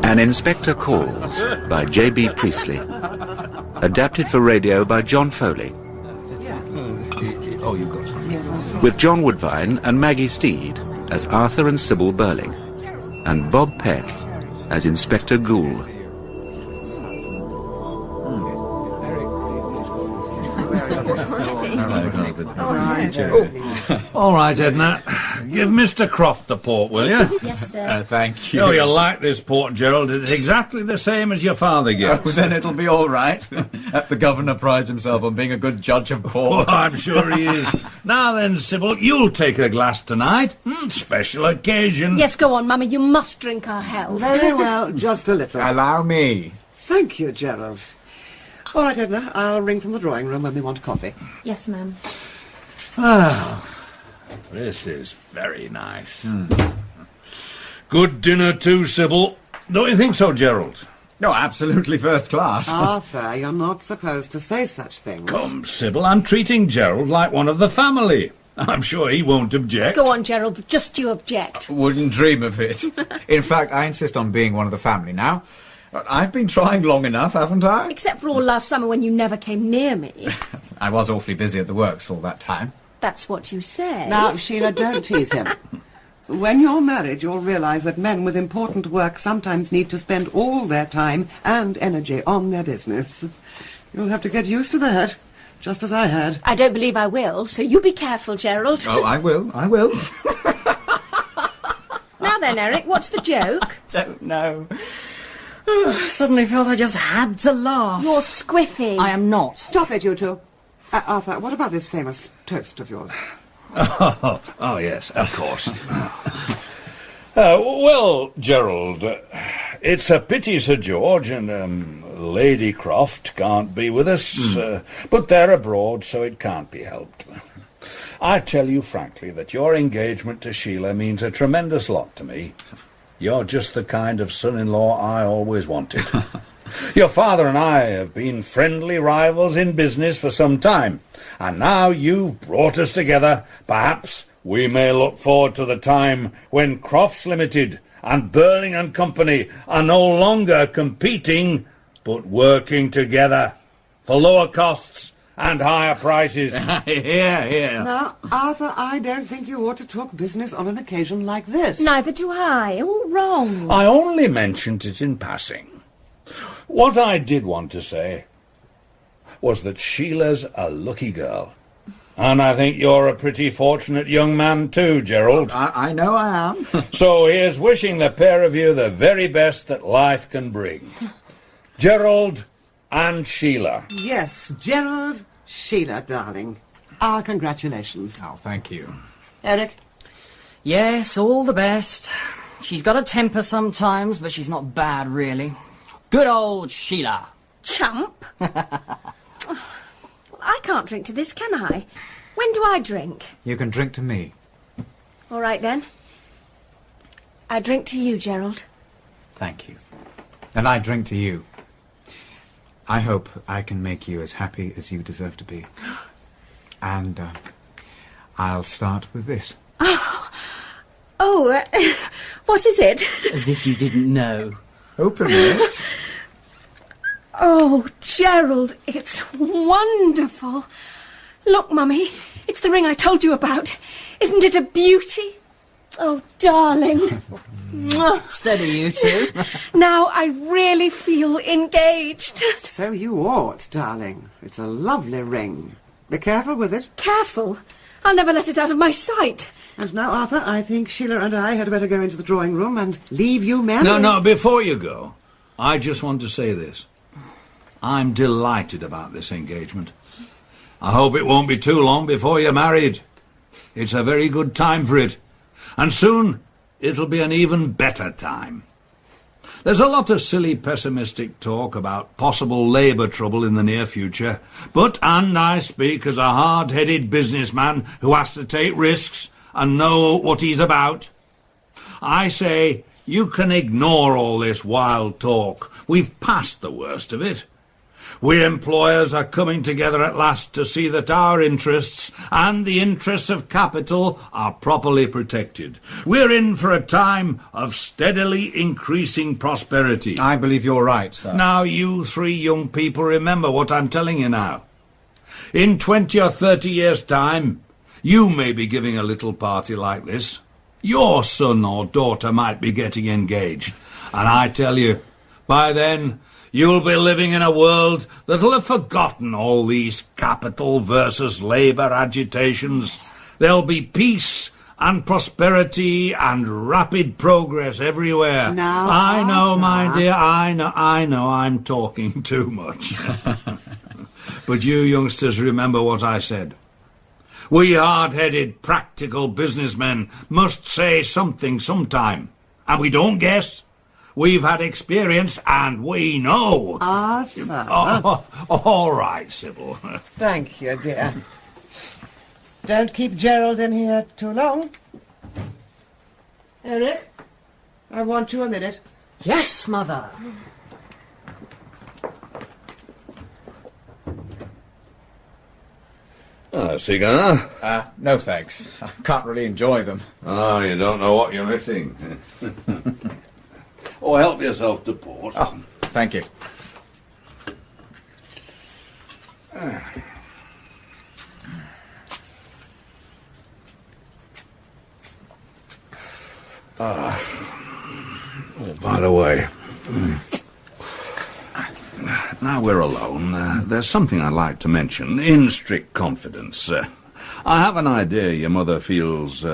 An Inspector Calls by J.B. Priestley. Adapted for radio by John Foley. Oh, you got it. With John Woodvine and Maggie Steed as Arthur and Sybil Burling, and Bob Peck as Inspector Gould. All right, Edna. Give Mr. Croft the port, will you? Yes, sir. Thank you. Oh, you'll like this port, Gerald. It's exactly the same as your father gets. Oh, then it'll be all right. The governor prides himself on being a good judge of port. Oh, I'm sure he is. Now then, Sybil, you'll take a glass tonight. Special occasion. Yes, go on, Mummy. You must drink our health. Very well, just a little. Allow me. Thank you, Gerald. All right, Edna, I'll ring from the drawing room when we want coffee. Yes, ma'am. Ah, this is very nice. Good dinner too, Sybil. Don't you think so, Gerald? No, absolutely first class. Arthur, you're not supposed to say such things. Come, Sybil, I'm treating Gerald like one of the family. I'm sure he won't object. Go on, Gerald, but just you object. Wouldn't dream of it. In fact, I insist on being one of the family now. I've been trying long enough, haven't I? Except for all last summer when you never came near me. I was awfully busy at the works all that time. That's what you say. Now, Sheila, don't tease him. When you're married, you'll realise that men with important work sometimes need to spend all their time and energy on their business. You'll have to get used to that, just as I had. I don't believe I will, so you be careful, Gerald. Oh, I will. Now then, Eric, what's the joke? Don't know. Suddenly felt I just had to laugh. You're squiffy. I am not. Stop it, you two. Arthur, what about this famous toast of yours? Oh, yes, of course. Well, Gerald, it's a pity Sir George and Lady Croft can't be with us, but they're abroad, so it can't be helped. I tell you frankly that your engagement to Sheila means a tremendous lot to me. You're just the kind of son-in-law I always wanted. Your father and I have been friendly rivals in business for some time, and now you've brought us together. Perhaps we may look forward to the time when Crofts Limited and Burling and Company are no longer competing, but working together for lower costs and higher prices. Here. Now, Arthur, I don't think you ought to talk business on an occasion like this. Neither do I. All wrong. I only mentioned it in passing. What I did want to say was that Sheila's a lucky girl. And I think you're a pretty fortunate young man too, Gerald. I know I am. So here's wishing the pair of you the very best that life can bring. Gerald and Sheila. Yes, Gerald, Sheila, darling. Our congratulations. Oh, thank you. Eric? Yes, all the best. She's got a temper sometimes, but she's not bad, really. Good old Sheila. Chump. I can't drink to this, can I? When do I drink? You can drink to me. All right, then. I drink to you, Gerald. Thank you. And I drink to you. I hope I can make you as happy as you deserve to be. And I'll start with this. What is it? As if you didn't know. Open it. Oh, Gerald, it's wonderful. Look, Mummy, it's the ring I told you about. Isn't it a beauty? Oh, darling. Mwah. Steady, you two. Now I really feel engaged. So you ought, darling. It's a lovely ring. Be careful with it. Careful. I'll never let it out of my sight. And now, Arthur, I think Sheila and I had better go into the drawing room and leave you men. No, before you go, I just want to say this. I'm delighted about this engagement. I hope it won't be too long before you're married. It's a very good time for it. And soon, it'll be an even better time. There's a lot of silly pessimistic talk about possible labour trouble in the near future, and I speak as a hard-headed businessman who has to take risks and know what he's about. I say you can ignore all this wild talk. We've passed the worst of it. We employers are coming together at last to see that our interests and the interests of capital are properly protected. We're in for a time of steadily increasing prosperity. I believe you're right, sir. Now, you three young people, remember what I'm telling you now. In 20 or 30 years' time, you may be giving a little party like this. Your son or daughter might be getting engaged. And I tell you, by then, you'll be living in a world that'll have forgotten all these capital versus labour agitations. There'll be peace and prosperity and rapid progress everywhere. Now, I know, my dear, I know I'm talking too much. But you youngsters remember what I said. We hard-headed, practical businessmen must say something sometime. And we don't guess. We've had experience, and we know. Arthur. Oh, all right, Sybil. Thank you, dear. Don't keep Gerald in here too long. Eric, I want you a minute. Yes, Mother. A cigar? No thanks. I can't really enjoy them. Oh, you don't know what you're missing. Oh, help yourself to port. Oh, thank you. Oh, by the way, now we're alone, there's something I'd like to mention, in strict confidence. I have an idea your mother feels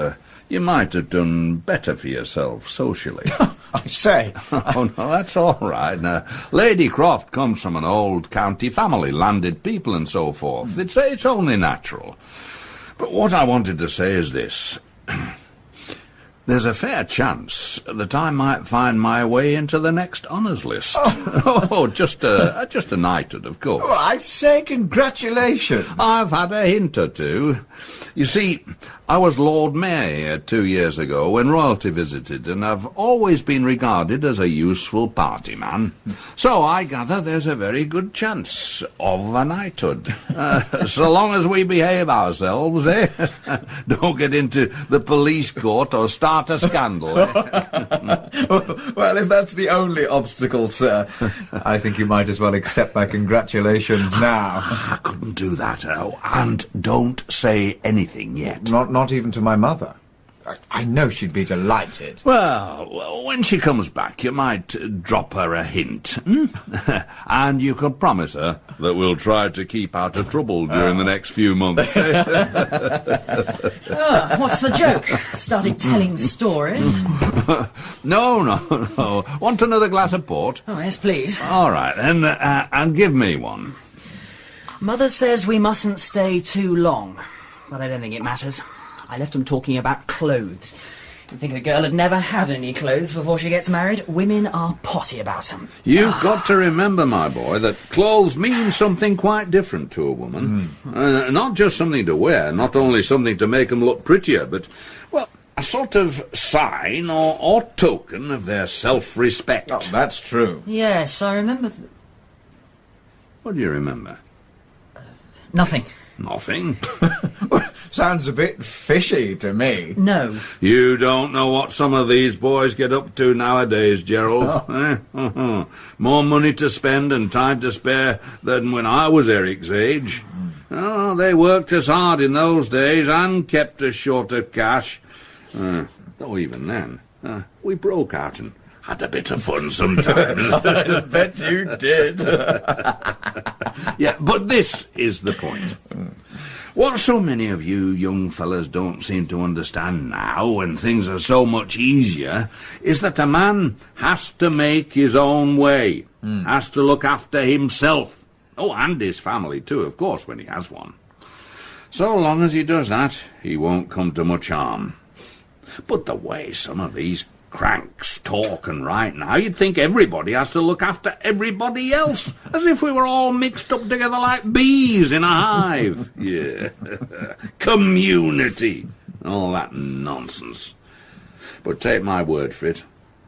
you might have done better for yourself socially. I say. Oh, no, that's all right. Now, Lady Croft comes from an old county family, landed people and so forth. It's only natural. But what I wanted to say is this. There's a fair chance that I might find my way into the next honours list. Oh, just a knighthood, of course. Oh, I say congratulations. I've had a hint or two. You see, I was Lord Mayor 2 years ago when royalty visited, and I've always been regarded as a useful party man. So I gather there's a very good chance of a knighthood. So long as we behave ourselves, eh? Don't get into the police court or start a scandal. Eh? Well, if that's the only obstacle, sir, I think you might as well accept my congratulations now. I couldn't do that, and don't say anything yet. Not even to my mother. I know she'd be delighted. Well, when she comes back, you might drop her a hint. And you could promise her that we'll try to keep out of trouble during the next few months. What's the joke? Started telling stories? No. Want another glass of port? Oh, yes, please. All right, and give me one. Mother says we mustn't stay too long, but I don't think it matters. I left them talking about clothes. You'd think a girl had never had any clothes before she gets married. Women are potty about them. You've got to remember, my boy, that clothes mean something quite different to a woman. Not just something to wear, not only something to make them look prettier, but, well, a sort of sign or token of their self-respect. Oh, that's true. Yes, I remember... What do you remember? Nothing. Nothing. Sounds a bit fishy to me. No. You don't know what some of these boys get up to nowadays, Gerald. More money to spend and time to spare than when I was Eric's age. Oh, they worked us hard in those days and kept us short of cash. Though even then, we broke out and had a bit of fun sometimes. I bet you did. Yeah, but this is the point. What so many of you young fellas don't seem to understand now, when things are so much easier, is that a man has to make his own way, has to look after himself. Oh, and his family too, of course, when he has one. So long as he does that, he won't come to much harm. But the way some of these cranks talk and write now, you'd think everybody has to look after everybody else, as if we were all mixed up together like bees in a hive. Yeah. Community. All that nonsense. But take my word for it,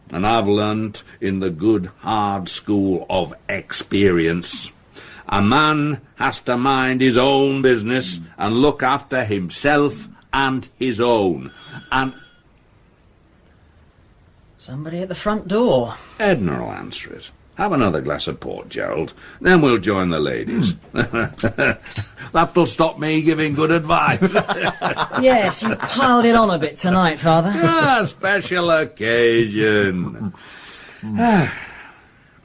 and I've learnt in the good hard school of experience, A man has to mind his own business and look after himself and his own. And Somebody at the front door. Edna will answer it. Have another glass of port, Gerald. Then we'll join the ladies. That'll stop me giving good advice. Yes, you piled it on a bit tonight, Father. Ah, special occasion.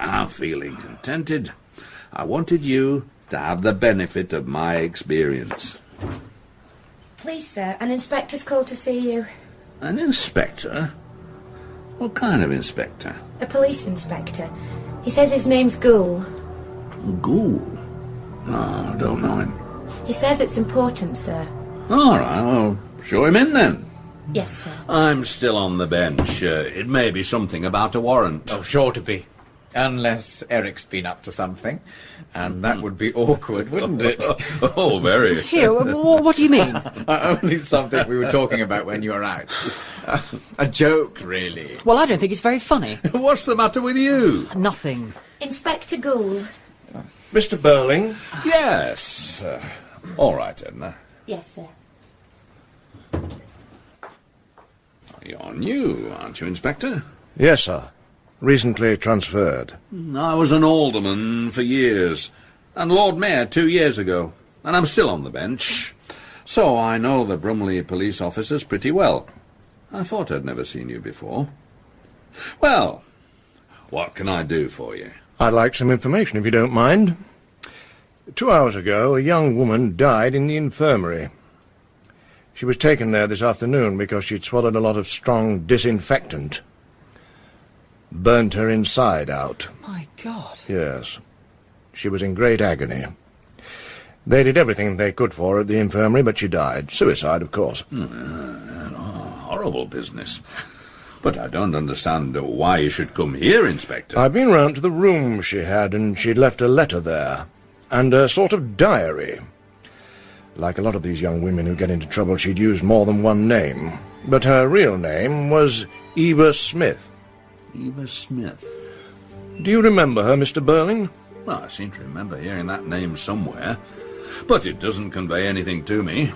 I'm feeling contented. I wanted you to have the benefit of my experience. Please, sir, an inspector's called to see you. An inspector? What kind of inspector? A police inspector. He says his name's Gould. Gould? No, I don't know him. He says it's important, sir. All right, well, show him in then. Yes, sir. I'm still on the bench. It may be something about a warrant. Oh, sure to be. Unless Eric's been up to something. And that would be awkward, wouldn't it? Oh, very. Here, what do you mean? Only something we were talking about when you were out. A joke, really. Well, I don't think it's very funny. What's the matter with you? Nothing. Inspector Gould. Mr. Burling? Yes. All right, Edna. Yes, sir. You're new, aren't you, Inspector? Yes, sir. Recently transferred. I was an alderman for years, and Lord Mayor 2 years ago, and I'm still on the bench. So I know the Brumley police officers pretty well. I thought I'd never seen you before. Well, what can I do for you? I'd like some information, if you don't mind. 2 hours ago, a young woman died in the infirmary. She was taken there this afternoon because she'd swallowed a lot of strong disinfectant. Burnt her inside out. My God. Yes. She was in great agony. They did everything they could for her at the infirmary, but she died. Suicide, of course. Horrible business. But I don't understand why you should come here, Inspector. I've been round to the room she had, and she'd left a letter there. And a sort of diary. Like a lot of these young women who get into trouble, she'd used more than one name. But her real name was Eva Smith. Eva Smith? Do you remember her, Mr. Burling? Well, I seem to remember hearing that name somewhere. But it doesn't convey anything to me.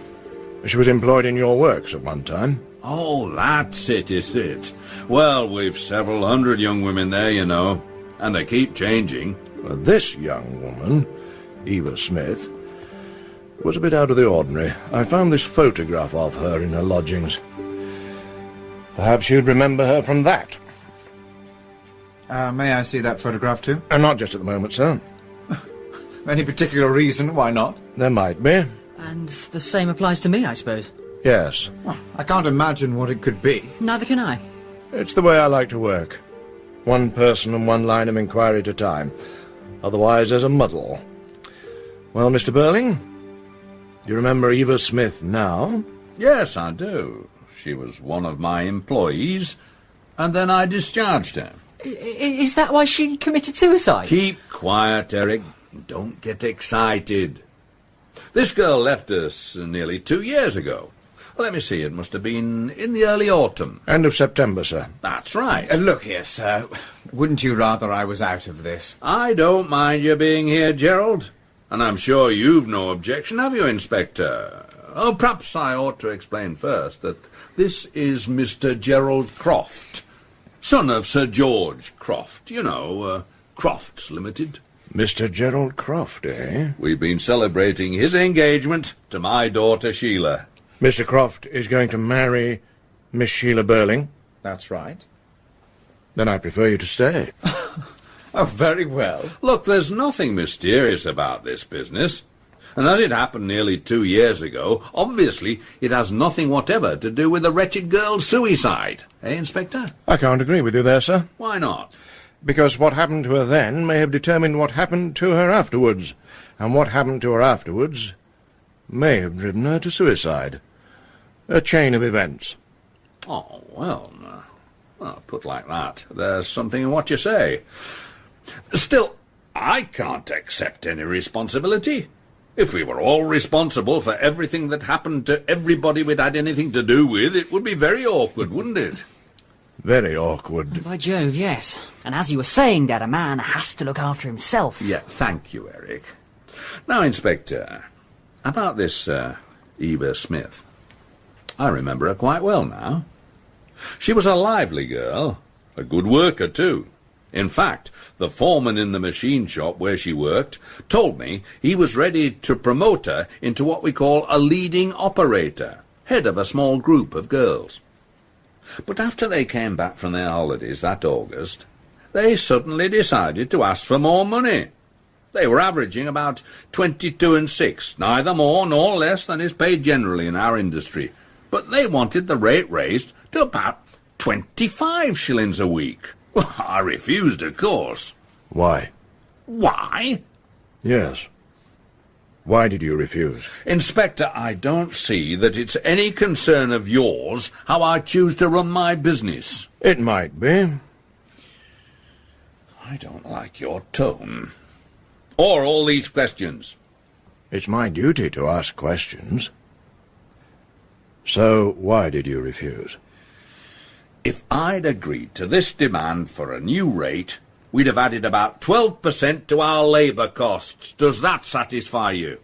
She was employed in your works at one time. Oh, that's it, is it? Well, we've several hundred young women there, you know, and they keep changing. Well, this young woman, Eva Smith, was a bit out of the ordinary. I found this photograph of her in her lodgings. Perhaps you'd remember her from that. May I see that photograph too? Not just at the moment, sir. Any particular reason why not? There might be. And the same applies to me, I suppose. Yes. Well, I can't imagine what it could be. Neither can I. It's the way I like to work. One person and one line of inquiry at a time. Otherwise, there's a muddle. Well, Mr. Burling, do you remember Eva Smith now? Yes, I do. She was one of my employees, and then I discharged her. Is that why she committed suicide? Keep quiet, Eric. Don't get excited. This girl left us nearly 2 years ago. Let me see, it must have been in the early autumn. End of September, sir. That's right. Look here, sir. Wouldn't you rather I was out of this? I don't mind you being here, Gerald. And I'm sure you've no objection, have you, Inspector? Oh, perhaps I ought to explain first that this is Mr. Gerald Croft, son of Sir George Croft. You know, Crofts Limited. Mr. Gerald Croft, eh? We've been celebrating his engagement to my daughter Sheila. Mr. Croft is going to marry Miss Sheila Burling? That's right. Then I prefer you to stay. Oh, very well. Look, there's nothing mysterious about this business. And as it happened nearly 2 years ago, obviously it has nothing whatever to do with the wretched girl's suicide. Eh, Inspector? I can't agree with you there, sir. Why not? Because what happened to her then may have determined what happened to her afterwards. And what happened to her afterwards may have driven her to suicide. A chain of events. Oh, well, put like that, there's something in what you say. Still, I can't accept any responsibility. If we were all responsible for everything that happened to everybody we'd had anything to do with, it would be very awkward, wouldn't it? Very awkward. By Jove, yes. And as you were saying, Dad, a man has to look after himself. Yeah, thank you, Eric. Now, Inspector, about this Eva Smith. I remember her quite well now. She was a lively girl, a good worker too. In fact, the foreman in the machine shop where she worked told me he was ready to promote her into what we call a leading operator, head of a small group of girls. But after they came back from their holidays that August, they suddenly decided to ask for more money. They were averaging about 22 and 6, neither more nor less than is paid generally in our industry. But they wanted the rate raised to about 25 shillings a week. Well, I refused, of course. Why? Why? Yes. Why did you refuse? Inspector, I don't see that it's any concern of yours how I choose to run my business. It might be. I don't like your tone. Or all these questions. It's my duty to ask questions. So, why did you refuse? If I'd agreed to this demand for a new rate, we'd have added about 12% to our labour costs. Does that satisfy you?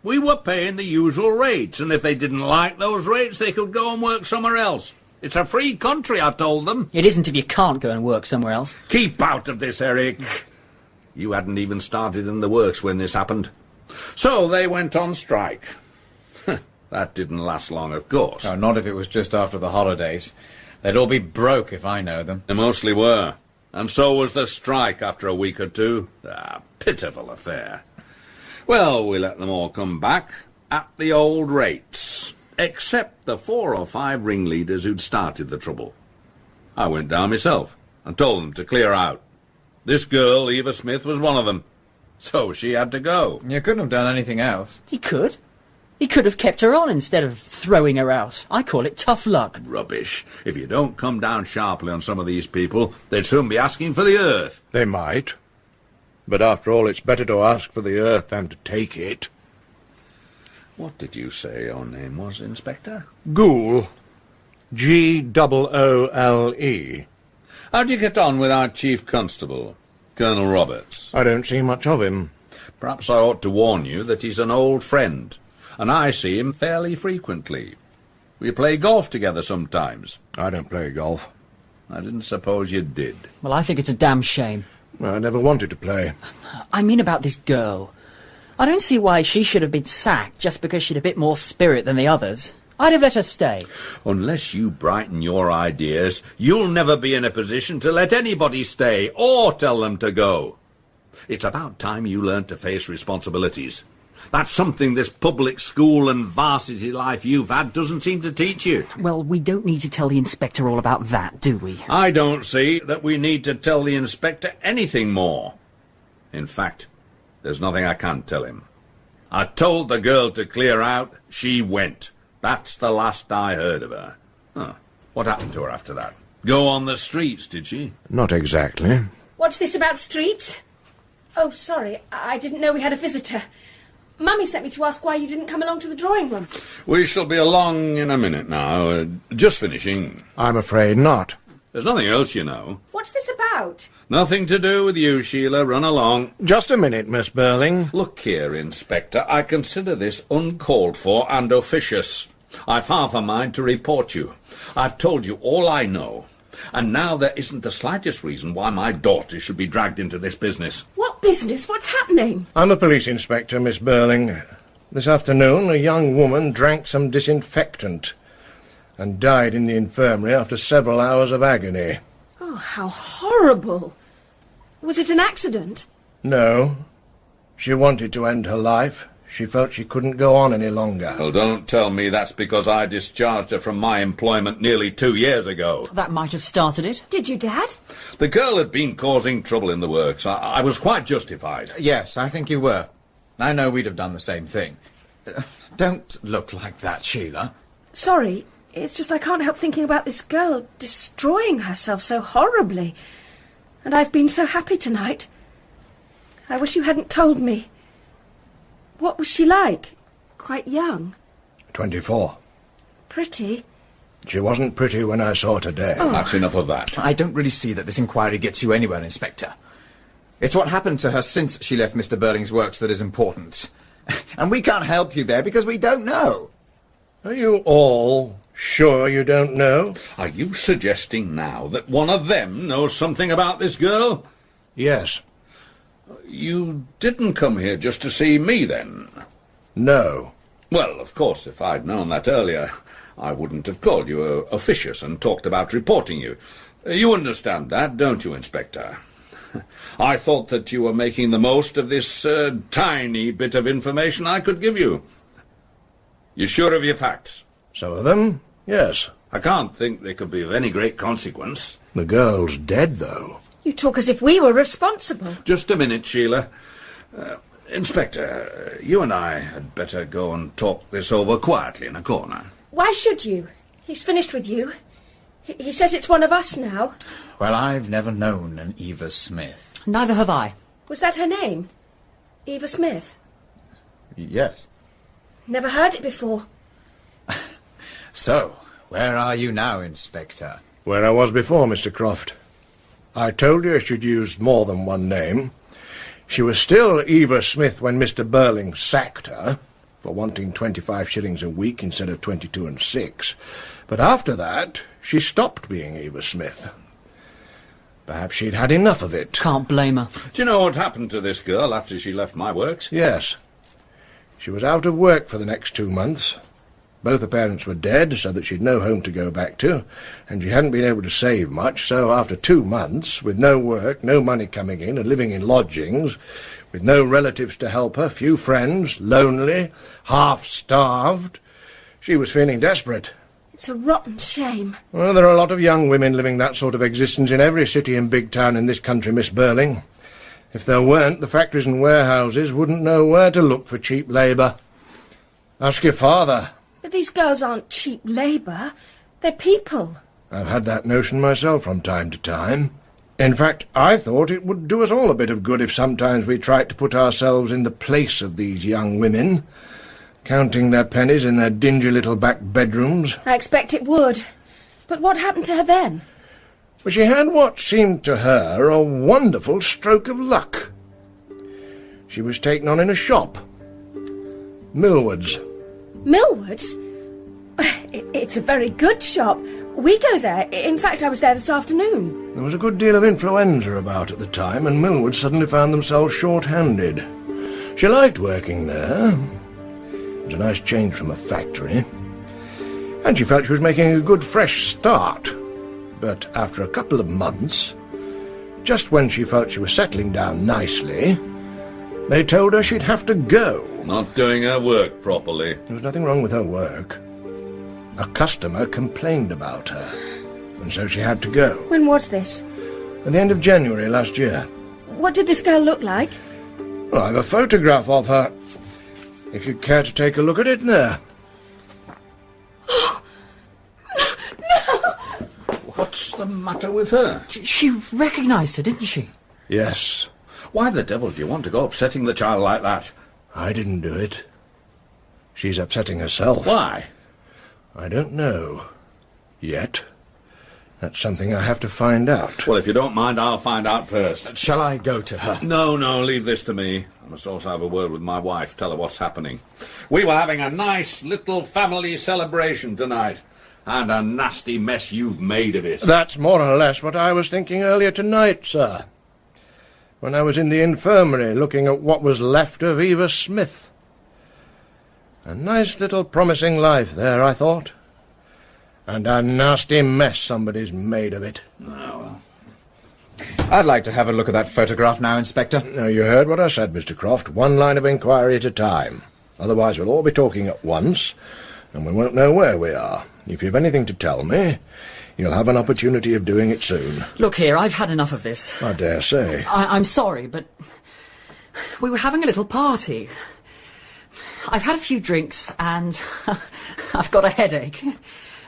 We were paying the usual rates, and if they didn't like those rates, they could go and work somewhere else. It's a free country, I told them. It isn't if you can't go and work somewhere else. Keep out of this, Eric. You hadn't even started in the works when this happened. So they went on strike. That didn't last long, of course. Oh, not if it was just after the holidays. They'd all be broke if I know them. They mostly were. And so was the strike after a week or two. A pitiful affair. Well, we let them all come back at the old rates, except the 4 or 5 ringleaders who'd started the trouble. I went down myself and told them to clear out. This girl, Eva Smith, was one of them. So she had to go. You couldn't have done anything else. He could. He could have kept her on instead of throwing her out. I call it tough luck. Rubbish. If you don't come down sharply on some of these people, they'd soon be asking for the earth. They might. But after all, it's better to ask for the earth than to take it. What did you say your name was, Inspector? Goole. Goole. How'd you get on with our Chief Constable, Colonel Roberts? I don't see much of him. Perhaps I ought to warn you that he's an old friend, and I see him fairly frequently. We play golf together sometimes. I don't play golf. I didn't suppose you did. Well, I think it's a damn shame. I never wanted to play. I mean about this girl. I don't see why she should have been sacked just because she'd a bit more spirit than the others. I'd have let her stay. Unless you brighten your ideas, you'll never be in a position to let anybody stay or tell them to go. It's about time you learned to face responsibilities. That's something this public school and varsity life you've had doesn't seem to teach you. Well, we don't need to tell the inspector all about that, do we? I don't see that we need to tell the inspector anything more. In fact, there's nothing I can't tell him. I told the girl to clear out. She went. That's the last I heard of her. Huh. What happened to her after that? Go on the streets, did she? Not exactly. What's this about streets? Oh, sorry, I didn't know we had a visitor. Mummy sent me to ask why you didn't come along to the drawing room. We shall be along in a minute now. Just finishing. I'm afraid not. There's nothing else, you know. What's this about? Nothing to do with you, Sheila. Run along. Just a minute, Miss Burling. Look here, Inspector. I consider this uncalled for and officious. I've half a mind to report you. I've told you all I know. And now there isn't the slightest reason why my daughter should be dragged into this business. What business? What's happening? I'm a police inspector, Miss Burling. This afternoon, a young woman drank some disinfectant and died in the infirmary after several hours of agony. Oh, how horrible. Was it an accident? No. She wanted to end her life. She felt she couldn't go on any longer. Well, don't tell me that's because I discharged her from my employment nearly 2 years ago. That might have started it. Did you, Dad? The girl had been causing trouble in the works. I was quite justified. Yes, I think you were. I know we'd have done the same thing. Don't look like that, Sheila. Sorry, it's just I can't help thinking about this girl destroying herself so horribly. And I've been so happy tonight. I wish you hadn't told me. What was she like? Quite young? 24. Pretty? She wasn't pretty when I saw her today. That's enough of that. I don't really see that this inquiry gets you anywhere, Inspector. It's what happened to her since she left Mr. Burling's works that is important. And we can't help you there because we don't know. Are you all sure you don't know? Are you suggesting now that one of them knows something about this girl? Yes. You didn't come here just to see me, then? No. Well, of course, if I'd known that earlier, I wouldn't have called you officious and talked about reporting you. You understand that, don't you, Inspector? I thought that you were making the most of this tiny bit of information I could give you. You sure of your facts? Some of them, yes. I can't think they could be of any great consequence. The girl's dead, though. You talk as if we were responsible. Just a minute, Sheila. Inspector, you and I had better go and talk this over quietly in a corner. Why should you? He's finished with you. He says it's one of us now. Well, I've never known an Eva Smith. Neither have I. Was that her name? Eva Smith? Yes. Never heard it before. So, where are you now, Inspector? Where I was before, Mr. Croft. I told you I should use more than one name. She was still Eva Smith when Mr. Burling sacked her for wanting 25 shillings a week instead of 22 and 6. But after that, she stopped being Eva Smith. Perhaps she'd had enough of it. Can't blame her. Do you know what happened to this girl after she left my works? Yes. She was out of work for the next 2 months. Both her parents were dead, so that she'd no home to go back to, and she hadn't been able to save much, so after 2 months, with no work, no money coming in, and living in lodgings, with no relatives to help her, few friends, lonely, half-starved, she was feeling desperate. It's a rotten shame. Well, there are a lot of young women living that sort of existence in every city and big town in this country, Miss Burling. If there weren't, the factories and warehouses wouldn't know where to look for cheap labour. Ask your father. But these girls aren't cheap labour. They're people. I've had that notion myself from time to time. In fact, I thought it would do us all a bit of good if sometimes we tried to put ourselves in the place of these young women, counting their pennies in their dingy little back bedrooms. I expect it would. But what happened to her then? But she had what seemed to her a wonderful stroke of luck. She was taken on in a shop. Millward's. Millward's? It's a very good shop. We go there. In fact, I was there this afternoon. There was a good deal of influenza about at the time, and Millward suddenly found themselves short-handed. She liked working there. It was a nice change from a factory. And she felt she was making a good fresh start. But after a couple of months, just when she felt she was settling down nicely, they told her she'd have to go. Not doing her work properly. There was nothing wrong with her work. A customer complained about her, and so she had to go. When was this? At the end of January last year. What did this girl look like? Well, I have a photograph of her, if you'd care to take a look at it there. What's the matter with her? She recognised her, didn't she? Yes. Why the devil do you want to go upsetting the child like that? I didn't do it. She's upsetting herself. Why? I don't know. Yet. That's something I have to find out. Well, if you don't mind, I'll find out first. Shall I go to her? No, leave this to me. I must also have a word with my wife, tell her what's happening. We were having a nice little family celebration tonight, and a nasty mess you've made of it. That's more or less what I was thinking earlier tonight, sir. When I was in the infirmary looking at what was left of Eva Smith. A nice little promising life there, I thought. And a nasty mess somebody's made of it. Oh, well. I'd like to have a look at that photograph now, Inspector. Now, you heard what I said, Mr. Croft. One line of inquiry at a time. Otherwise we'll all be talking at once, and we won't know where we are. If you've anything to tell me, you'll have an opportunity of doing it soon. Look here, I've had enough of this. I dare say. I'm sorry, but we were having a little party. I've had a few drinks, and I've got a headache.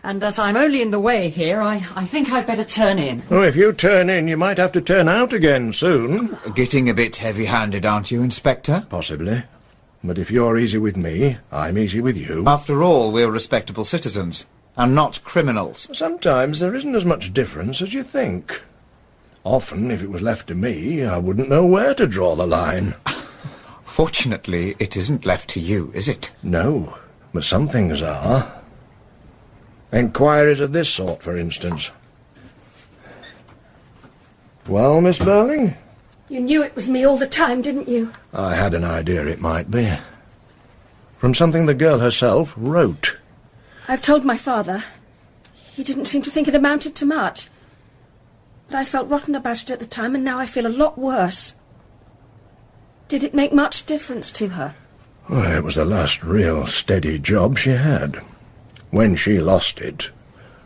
And as I'm only in the way here, I think I'd better turn in. Oh, if you turn in, you might have to turn out again soon. Getting a bit heavy-handed, aren't you, Inspector? Possibly. But if you're easy with me, I'm easy with you. After all, we're respectable citizens, and not criminals. Sometimes there isn't as much difference as you think. Often, if it was left to me, I wouldn't know where to draw the line. Fortunately, it isn't left to you, is it? No, but some things are. Enquiries of this sort, for instance. Well, Miss Burling? You knew it was me all the time, didn't you? I had an idea it might be. From something the girl herself wrote. I've told my father. He didn't seem to think it amounted to much. But I felt rotten about it at the time, and now I feel a lot worse. Did it make much difference to her? Well, it was the last real steady job she had. When she lost it,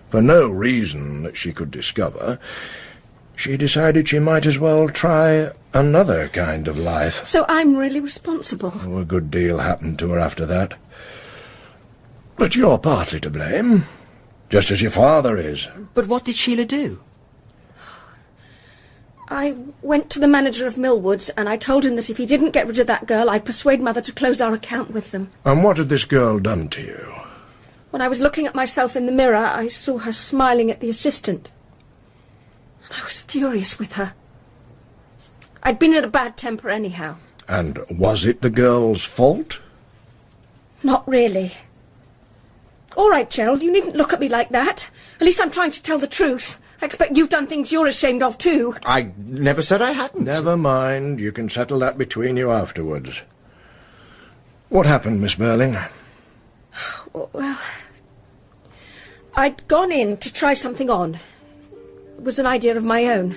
for no reason that she could discover, she decided she might as well try another kind of life. So I'm really responsible. Oh, a good deal happened to her after that. But you're partly to blame, just as your father is. But what did Sheila do? I went to the manager of Millwoods, and I told him that if he didn't get rid of that girl, I'd persuade Mother to close our account with them. And what had this girl done to you? When I was looking at myself in the mirror, I saw her smiling at the assistant. And I was furious with her. I'd been in a bad temper anyhow. And was it the girl's fault? Not really. All right, Gerald, you needn't look at me like that. At least I'm trying to tell the truth. I expect you've done things you're ashamed of, too. I never said I hadn't. Never mind. You can settle that between you afterwards. What happened, Miss Burling? Well, I'd gone in to try something on. It was an idea of my own.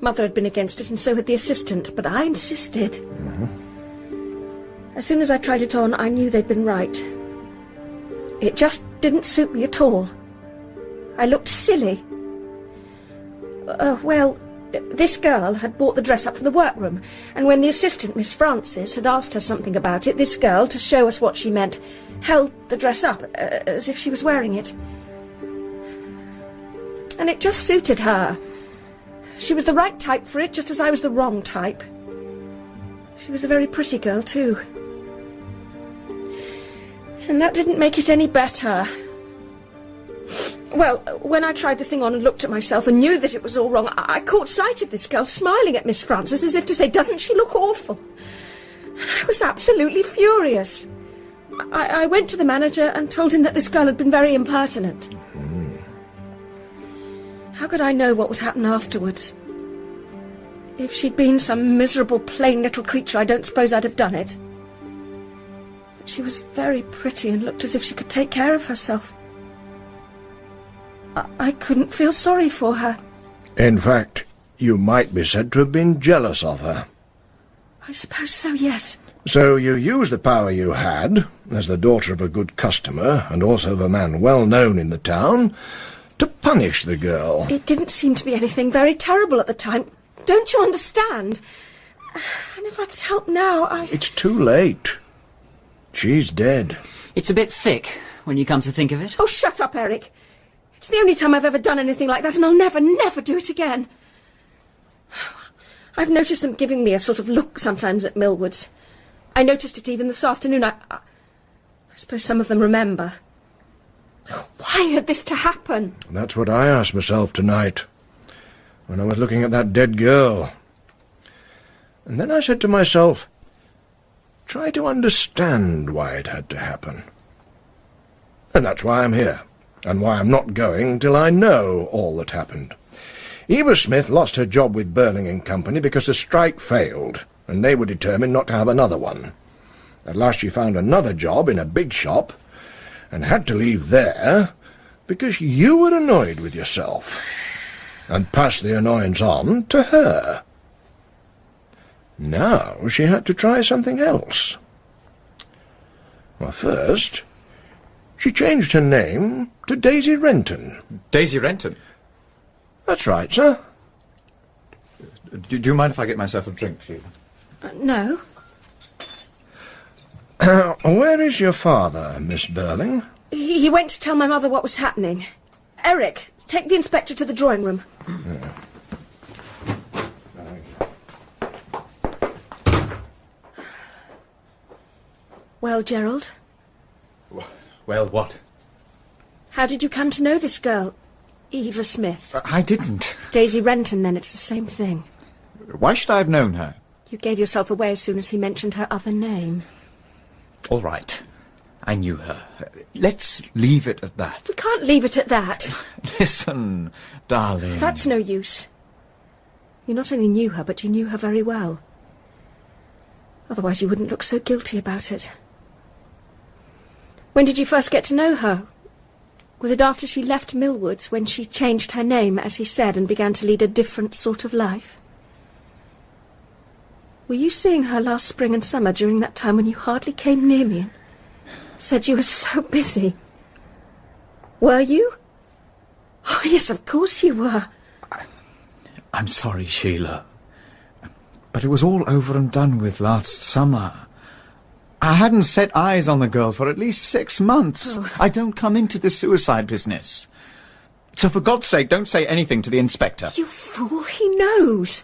Mother had been against it, and so had the assistant, but I insisted. As soon as I tried it on, I knew they'd been right. It just didn't suit me at all. I looked silly. Well, this girl had bought the dress up from the workroom, and when the assistant, Miss Francis, had asked her something about it, this girl, to show us what she meant, held the dress up as if she was wearing it. And it just suited her. She was the right type for it, just as I was the wrong type. She was a very pretty girl, too. And that didn't make it any better. Well, when I tried the thing on and looked at myself and knew that it was all wrong, I caught sight of this girl smiling at Miss Francis as if to say, "Doesn't she look awful?" And I was absolutely furious. I went to the manager and told him that this girl had been very impertinent. How could I know what would happen afterwards? If she'd been some miserable, plain little creature, I don't suppose I'd have done it. But she was very pretty and looked as if she could take care of herself. I couldn't feel sorry for her. In fact, you might be said to have been jealous of her. I suppose so, yes. So you used the power you had, as the daughter of a good customer, and also of a man well known in the town, to punish the girl. It didn't seem to be anything very terrible at the time. Don't you understand? And if I could help now, It's too late. She's dead. It's a bit thick, when you come to think of it. Oh, shut up, Eric. It's the only time I've ever done anything like that, and I'll never, never do it again. I've noticed them giving me a sort of look sometimes at Millwoods. I noticed it even this afternoon. I suppose some of them remember. Why had this to happen? That's what I asked myself tonight, when I was looking at that dead girl. And then I said to myself, try to understand why it had to happen. And that's why I'm here, and why I'm not going till I know all that happened. Eva Smith lost her job with Burling and Company because the strike failed, and they were determined not to have another one. At last she found another job in a big shop, and had to leave there because you were annoyed with yourself, and passed the annoyance on to her. Now she had to try something else. Well, first, she changed her name to Daisy Renton. Daisy Renton? That's right, sir. Do you mind if I get myself a drink, Sheila? No. Where is your father, Miss Burling? He went to tell my mother what was happening. Eric, take the inspector to the drawing room. Well, Gerald? Well, what? How did you come to know this girl? Eva Smith. I didn't. Daisy Renton, then it's the same thing. Why should I have known her? You gave yourself away as soon as he mentioned her other name. All right. I knew her. Let's leave it at that. We can't leave it at that. Listen, darling. That's no use. You not only knew her, but you knew her very well. Otherwise you wouldn't look so guilty about it. When did you first get to know her? Was it after she left Millwoods, when she changed her name, as he said, and began to lead a different sort of life? Were you seeing her last spring and summer during that time when you hardly came near me and said you were so busy? Were you? Oh, yes, of course you were. I'm sorry, Sheila. But it was all over and done with last summer. I hadn't set eyes on the girl for at least 6 months. Oh. I don't come into the suicide business. So for God's sake, don't say anything to the inspector. You fool, he knows.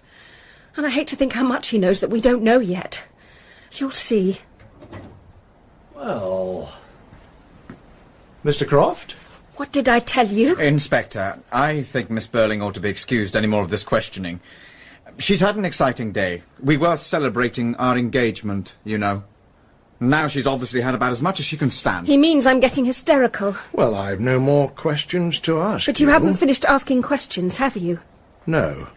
And I hate to think how much he knows that we don't know yet. You'll see. Well... Mr. Croft? What did I tell you? Inspector, I think Miss Burling ought to be excused any more of this questioning. She's had an exciting day. We were celebrating our engagement, you know. Now she's obviously had about as much as she can stand. He means I'm getting hysterical. Well, I've no more questions to ask. But you haven't finished asking questions, have you? No.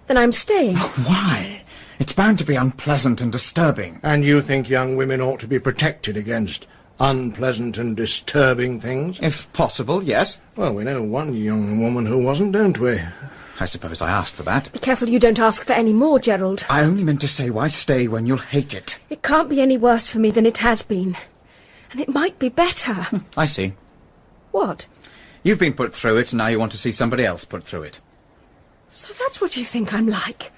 Then I'm staying. Why? It's bound to be unpleasant and disturbing. And you think young women ought to be protected against unpleasant and disturbing things? If possible, yes. Well, we know one young woman who wasn't, don't we? I suppose I asked for that. Be careful you don't ask for any more, Gerald. I only meant to say why stay when you'll hate it. It can't be any worse for me than it has been. And it might be better. I see. What? You've been put through it, and now you want to see somebody else put through it. So that's what you think I'm like?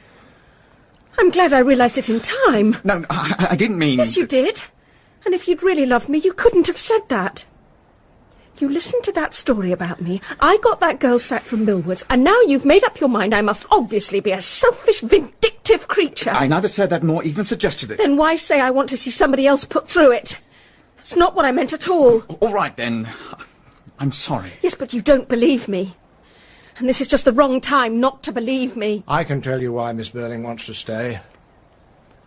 I'm glad I realised it in time. No, I didn't mean... Yes, you did. And if you'd really loved me, you couldn't have said that. You listened to that story about me. I got that girl sacked from Millwoods, and now you've made up your mind I must obviously be a selfish, vindictive creature. I neither said that nor even suggested it. Then why say I want to see somebody else put through it? That's not what I meant at all. All right, then. I'm sorry. Yes, but you don't believe me. And this is just the wrong time not to believe me. I can tell you why Miss Burling wants to stay.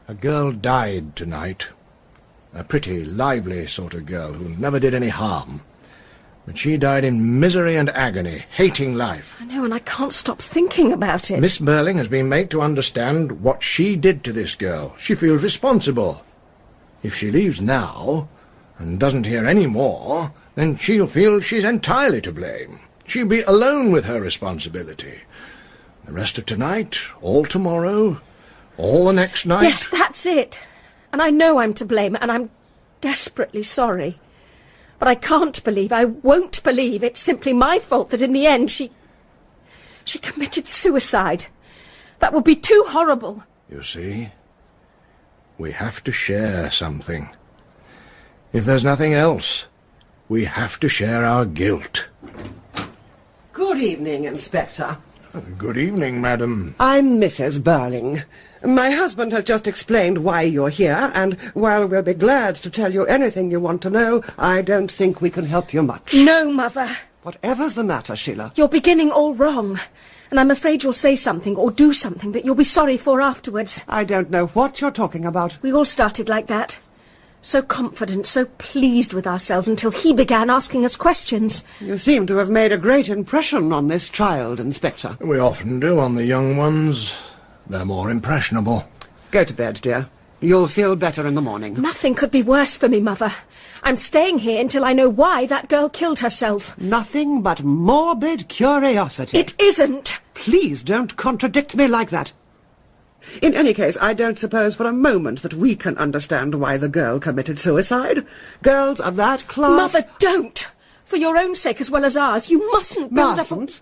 A girl died tonight. A pretty, lively sort of girl who never did any harm. But she died in misery and agony, hating life. I know, and I can't stop thinking about it. Miss Burling has been made to understand what she did to this girl. She feels responsible. If she leaves now, and doesn't hear any more, then she'll feel she's entirely to blame. She'll be alone with her responsibility. The rest of tonight, all tomorrow, all the next night... Yes, that's it. And I know I'm to blame, and I'm desperately sorry. But I can't believe, I won't believe it's simply my fault that in the end she committed suicide. That would be too horrible. You see, we have to share something. If there's nothing else, we have to share our guilt. Good evening, Inspector. Good evening, madam. I'm Mrs. Burling. My husband has just explained why you're here, and while we'll be glad to tell you anything you want to know, I don't think we can help you much. No, Mother. Whatever's the matter, Sheila? You're beginning all wrong. And I'm afraid you'll say something or do something that you'll be sorry for afterwards. I don't know what you're talking about. We all started like that. So confident, so pleased with ourselves until he began asking us questions. You seem to have made a great impression on this child, Inspector. We often do on the young ones. They're more impressionable. Go to bed, dear. You'll feel better in the morning. Nothing could be worse for me, Mother. I'm staying here until I know why that girl killed herself. Nothing but morbid curiosity. It isn't. Please don't contradict me like that. In any case, I don't suppose for a moment that we can understand why the girl committed suicide. Girls of that class... Mother, don't! For your own sake as well as ours, you mustn't build up... Mustn't?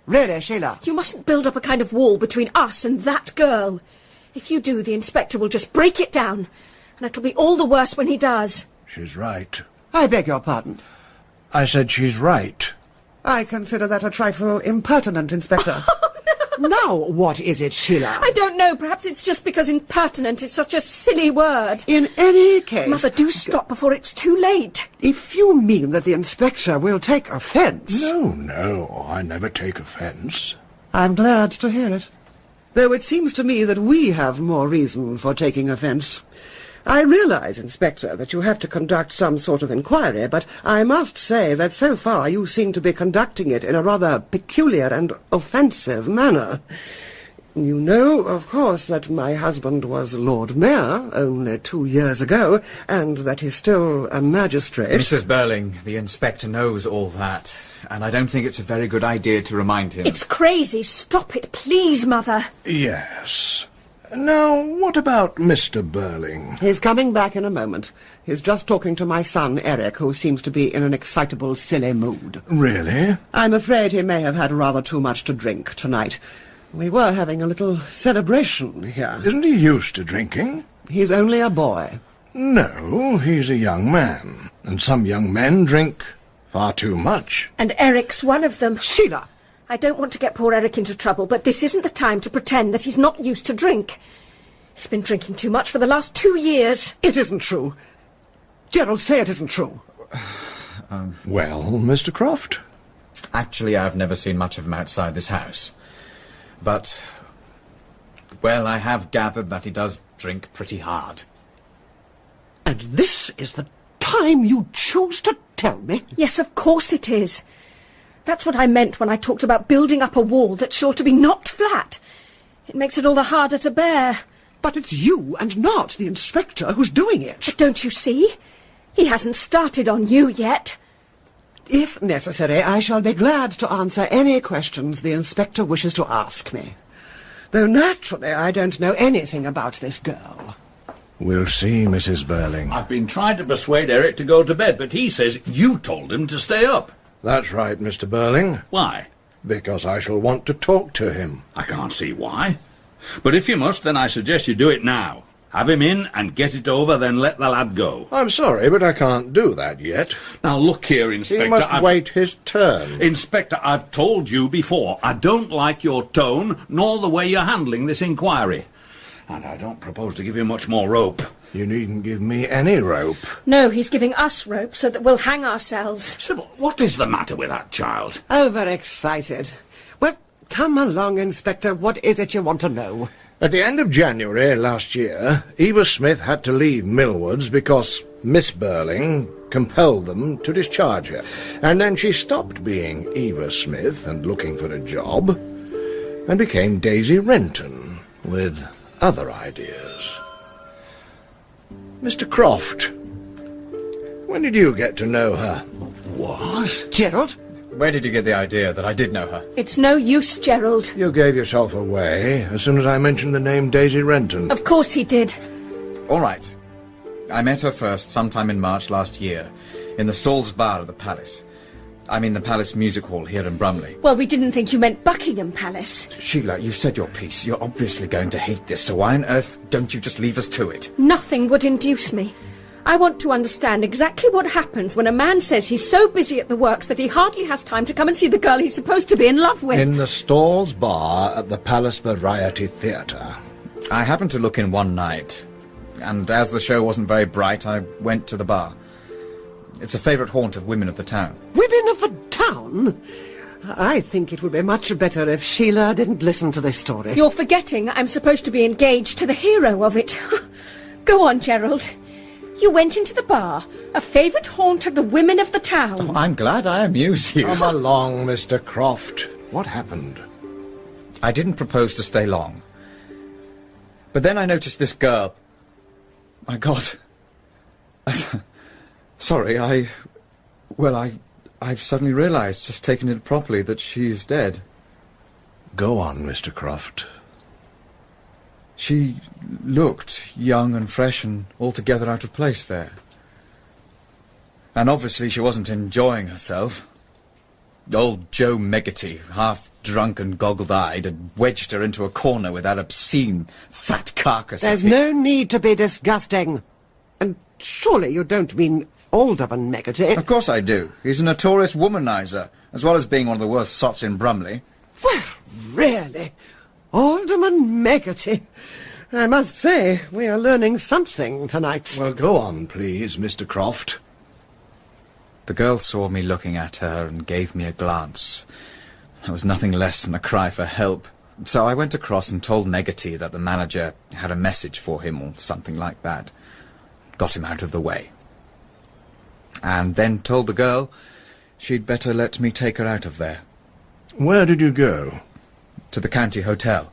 Really, Sheila? You mustn't build up a kind of wall between us and that girl. If you do, the Inspector will just break it down, and it'll be all the worse when he does. She's right. I beg your pardon. I said she's right. I consider that a trifle impertinent, Inspector. Now, what is it, Sheila? I don't know. Perhaps it's just because impertinent is such a silly word. In any case... Mother, do stop before it's too late. If you mean that the inspector will take offence... No, I never take offence. I'm glad to hear it. Though it seems to me that we have more reason for taking offence. I realise, Inspector, that you have to conduct some sort of inquiry, but I must say that so far you seem to be conducting it in a rather peculiar and offensive manner. You know, of course, that my husband was Lord Mayor only 2 years ago, and that he's still a magistrate. Mrs. Burling, the inspector knows all that, and I don't think it's a very good idea to remind him. It's crazy. Stop it, please, Mother. Yes. Now, what about Mr. Burling? He's coming back in a moment. He's just talking to my son, Eric, who seems to be in an excitable, silly mood. Really? I'm afraid he may have had rather too much to drink tonight. We were having a little celebration here. Isn't he used to drinking? He's only a boy. No, he's a young man. And some young men drink far too much. And Eric's one of them. Sheila! I don't want to get poor Eric into trouble, but this isn't the time to pretend that he's not used to drink. He's been drinking too much for the last 2 years. It isn't true. Gerald, say it isn't true. Well, Mr. Croft? Actually, I've never seen much of him outside this house. But, well, I have gathered that he does drink pretty hard. And this is the time you choose to tell me? Yes, of course it is. That's what I meant when I talked about building up a wall that's sure to be knocked flat. It makes it all the harder to bear. But it's you and not the inspector who's doing it. But don't you see? He hasn't started on you yet. If necessary, I shall be glad to answer any questions the inspector wishes to ask me. Though naturally I don't know anything about this girl. We'll see, Mrs. Burling. I've been trying to persuade Eric to go to bed, but he says you told him to stay up. That's right, Mr. Burling. Why? Because I shall want to talk to him. I can't see why. But if you must, then I suggest you do it now. Have him in and get it over, then let the lad go. I'm sorry, but I can't do that yet. Now look here, Inspector. He must wait his turn. Inspector, I've told you before, I don't like your tone, nor the way you're handling this inquiry. And I don't propose to give you much more rope. You needn't give me any rope. No, he's giving us rope so that we'll hang ourselves. Sybil, what is the matter with that child? Overexcited. Well, come along, Inspector. What is it you want to know? At the end of January last year, Eva Smith had to leave Millwoods because Miss Burling compelled them to discharge her. And then she stopped being Eva Smith and looking for a job and became Daisy Renton with other ideas. Mr. Croft, when did you get to know her? What? Gerald? Where did you get the idea that I did know her? It's no use, Gerald. You gave yourself away as soon as I mentioned the name Daisy Renton. Of course he did. All right. I met her first sometime in March last year, in the Stalls Bar of the Palace. I mean the Palace Music Hall here in Brumley. Well, we didn't think you meant Buckingham Palace. Sheila, you've said your piece. You're obviously going to hate this, so why on earth don't you just leave us to it? Nothing would induce me. I want to understand exactly what happens when a man says he's so busy at the works that he hardly has time to come and see the girl he's supposed to be in love with. In the Stalls Bar at the Palace Variety Theatre. I happened to look in one night, and as the show wasn't very bright, I went to the bar. It's a favourite haunt of women of the town. Women of the town? I think it would be much better if Sheila didn't listen to this story. You're forgetting I'm supposed to be engaged to the hero of it. Go on, Gerald. You went into the bar, a favourite haunt of the women of the town. Oh, I'm glad I amuse you. Come along, Mr. Croft. What happened? I didn't propose to stay long. But then I noticed this girl. My God. Sorry, I've suddenly realised, just taken it properly, that she's dead. Go on, Mr. Croft. She looked young and fresh and altogether out of place there. And obviously she wasn't enjoying herself. Old Joe Meggerty, half drunk and goggled-eyed, had wedged her into a corner with that obscene fat carcass. There's no need to be disgusting. And surely you don't mean Alderman Meggerty? Of course I do. He's a notorious womanizer, as well as being one of the worst sots in Brumley. Well, really, Alderman Meggerty. I must say, we are learning something tonight. Well, go on, please, Mr. Croft. The girl saw me looking at her and gave me a glance. There was nothing less than a cry for help. So I went across and told Meggerty that the manager had a message for him or something like that. Got him out of the way. And then told the girl she'd better let me take her out of there. Where did you go? To the county hotel,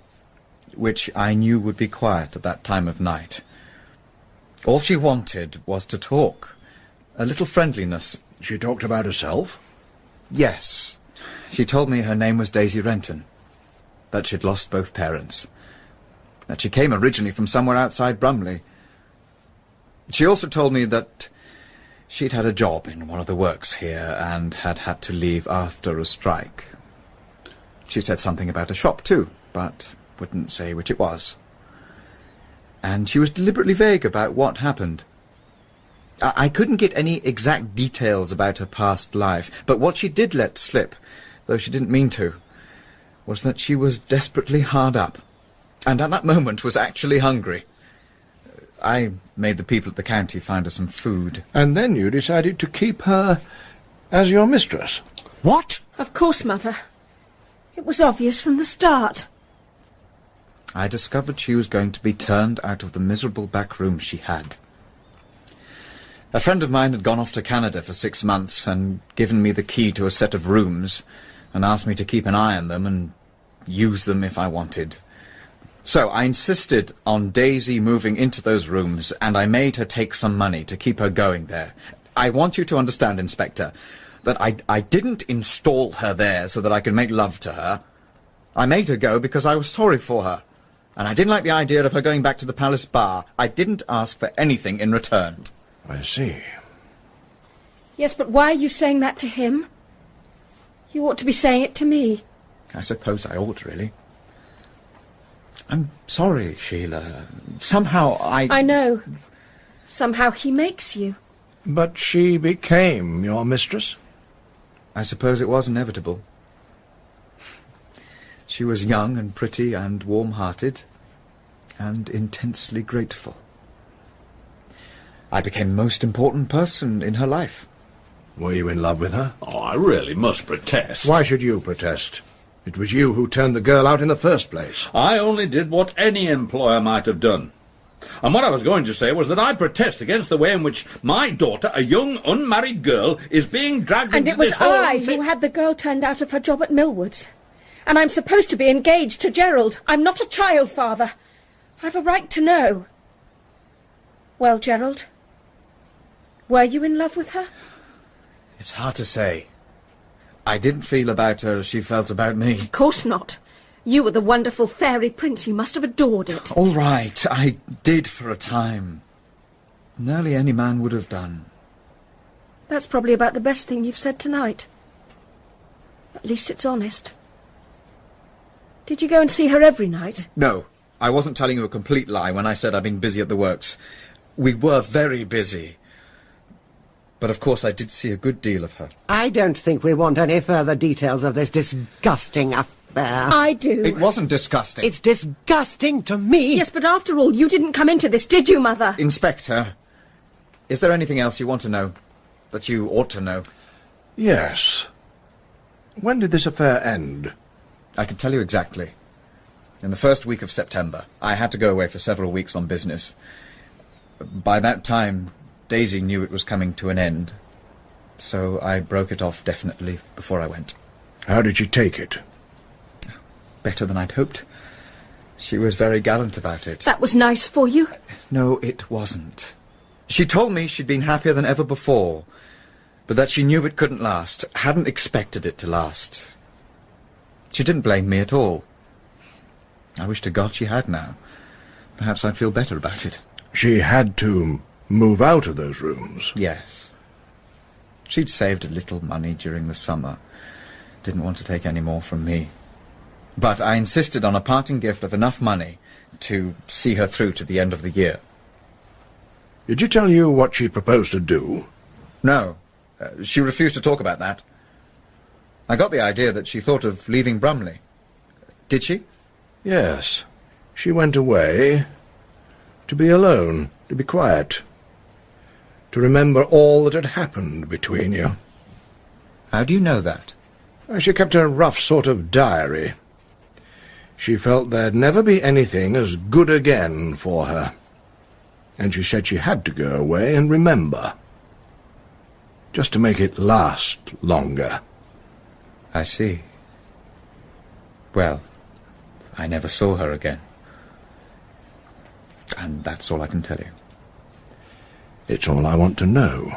which I knew would be quiet at that time of night. All she wanted was to talk. A little friendliness. She talked about herself? Yes. She told me her name was Daisy Renton, that she'd lost both parents, that she came originally from somewhere outside Brumley. She also told me that she'd had a job in one of the works here and had to leave after a strike. She said something about a shop too, but wouldn't say which it was. And she was deliberately vague about what happened. I couldn't get any exact details about her past life, but what she did let slip, though she didn't mean to, was that she was desperately hard up, and at that moment was actually hungry. I made the people at the county find her some food. And then you decided to keep her as your mistress? What? Of course, Mother. It was obvious from the start. I discovered she was going to be turned out of the miserable back room she had. A friend of mine had gone off to Canada for 6 months and given me the key to a set of rooms and asked me to keep an eye on them and use them if I wanted. So I insisted on Daisy moving into those rooms, and I made her take some money to keep her going there. I want you to understand, Inspector, that I didn't install her there so that I could make love to her. I made her go because I was sorry for her, and I didn't like the idea of her going back to the Palace Bar. I didn't ask for anything in return. I see. Yes, but why are you saying that to him? You ought to be saying it to me. I suppose I ought, really. I'm sorry, Sheila. Somehow I know. Somehow he makes you. But she became your mistress? I suppose it was inevitable. She was young and pretty and warm-hearted and intensely grateful. I became the most important person in her life. Were you in love with her? Oh, I really must protest. Why should you protest? It was you who turned the girl out in the first place. I only did what any employer might have done. And what I was going to say was that I protest against the way in which my daughter, a young, unmarried girl, is being dragged And into it was this whole I who had the girl turned out of her job at Millwoods. And I'm supposed to be engaged to Gerald. I'm not a child, Father. I've a right to know. Well, Gerald, were you in love with her? It's hard to say. I didn't feel about her as she felt about me. Of course not. You were the wonderful fairy prince. You must have adored it. All right, I did for a time. Nearly any man would have done. That's probably about the best thing you've said tonight. At least it's honest. Did you go and see her every night? No, I wasn't telling you a complete lie when I said I've been busy at the works. We were very busy. But of course I did see a good deal of her. I don't think we want any further details of this disgusting affair. I do. It wasn't disgusting. It's disgusting to me. Yes, but after all, you didn't come into this, did you, Mother? Inspector, is there anything else you want to know? That you ought to know? Yes. When did this affair end? I can tell you exactly. In the first week of September. I had to go away for several weeks on business. By that time, Daisy knew it was coming to an end, so I broke it off definitely before I went. How did she take it? Better than I'd hoped. She was very gallant about it. That was nice for you. No, it wasn't. She told me she'd been happier than ever before, but that she knew it couldn't last, hadn't expected it to last. She didn't blame me at all. I wish to God she had now. Perhaps I'd feel better about it. She had to move out of those rooms? Yes. She'd saved a little money during the summer. Didn't want to take any more from me. But I insisted on a parting gift of enough money to see her through to the end of the year. Did she tell you what she proposed to do? No. She refused to talk about that. I got the idea that she thought of leaving Brumley. Did she? Yes. She went away to be alone, to be quiet, to remember all that had happened between you. How do you know that? She kept a rough sort of diary. She felt there'd never be anything as good again for her. And she said she had to go away and remember. Just to make it last longer. I see. Well, I never saw her again. And that's all I can tell you. It's all I want to know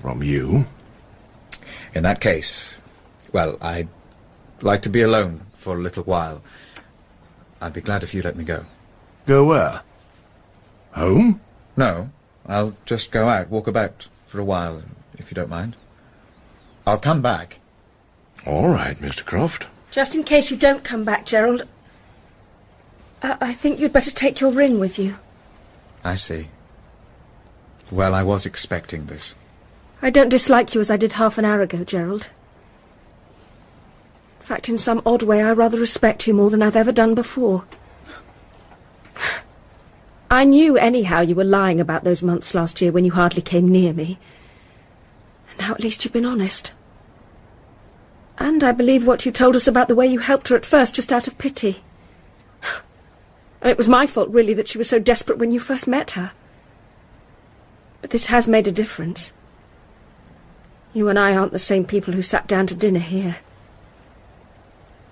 from you. In that case, well, I'd like to be alone for a little while. I'd be glad if you let me go. Go where? Home? No, I'll just go out, walk about for a while, if you don't mind. I'll come back. All right, Mr. Croft. Just in case you don't come back, Gerald, I think you'd better take your ring with you. I see. Well, I was expecting this. I don't dislike you as I did half an hour ago, Gerald. In fact, in some odd way, I rather respect you more than I've ever done before. I knew anyhow you were lying about those months last year when you hardly came near me. And now at least you've been honest. And I believe what you told us about the way you helped her at first just out of pity. And it was my fault, really, that she was so desperate when you first met her. But this has made a difference. You and I aren't the same people who sat down to dinner here.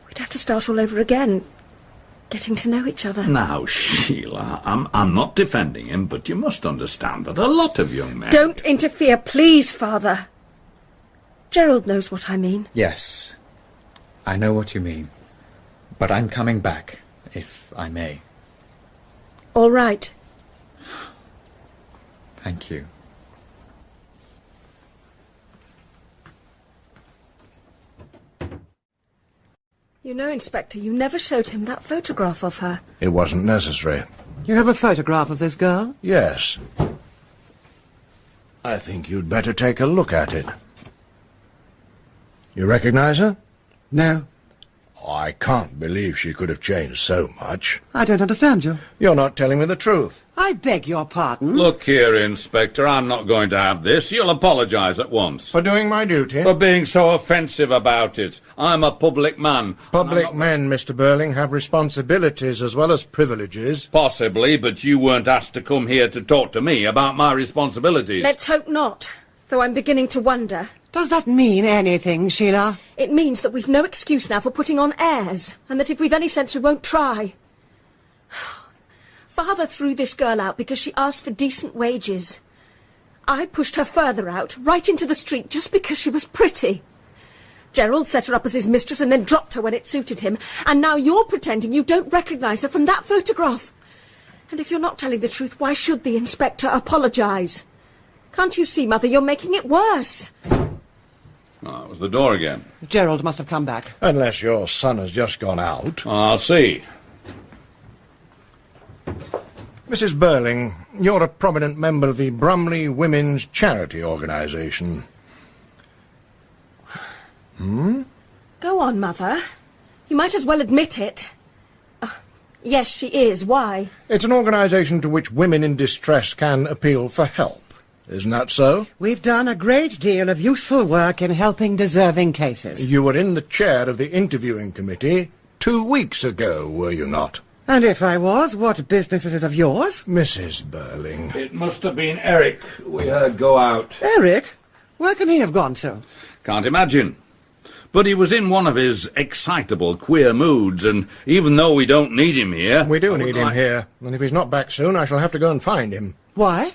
We'd have to start all over again, getting to know each other. Now, Sheila, I'm not defending him, but you must understand that a lot of young men... Don't interfere, please, Father. Gerald knows what I mean. Yes, I know what you mean. But I'm coming back, if I may. All right. Thank you. You know, Inspector, you never showed him that photograph of her. It wasn't necessary. You have a photograph of this girl? Yes. I think you'd better take a look at it. You recognize her? No. I can't believe she could have changed so much. I don't understand you. You're not telling me the truth. I beg your pardon. Look here, Inspector, I'm not going to have this. You'll apologise at once. For doing my duty? For being so offensive about it. I'm a public man. Public men, Mr. Burling, have responsibilities as well as privileges. Possibly, but you weren't asked to come here to talk to me about my responsibilities. Let's hope not, though I'm beginning to wonder. Does that mean anything, Sheila? It means that we've no excuse now for putting on airs, and that if we've any sense we won't try. Father threw this girl out because she asked for decent wages. I pushed her further out, right into the street, just because she was pretty. Gerald set her up as his mistress and then dropped her when it suited him, and now you're pretending you don't recognise her from that photograph. And if you're not telling the truth, why should the Inspector apologise? Can't you see, Mother, you're making it worse? Oh, it was the door again. Gerald must have come back. Unless your son has just gone out. I'll see. Mrs. Burling, you're a prominent member of the Brumley Women's Charity Organisation. Go on, Mother. You might as well admit it. Yes, she is. Why? It's an organisation to which women in distress can appeal for help. Isn't that so? We've done a great deal of useful work in helping deserving cases. You were in the chair of the interviewing committee 2 weeks ago, were you not? And if I was, what business is it of yours? Mrs. Burling. It must have been Eric we heard go out. Eric? Where can he have gone to? Can't imagine. But he was in one of his excitable, queer moods, and even though we don't need him here... We do need him here, and if he's not back soon, I shall have to go and find him. Why?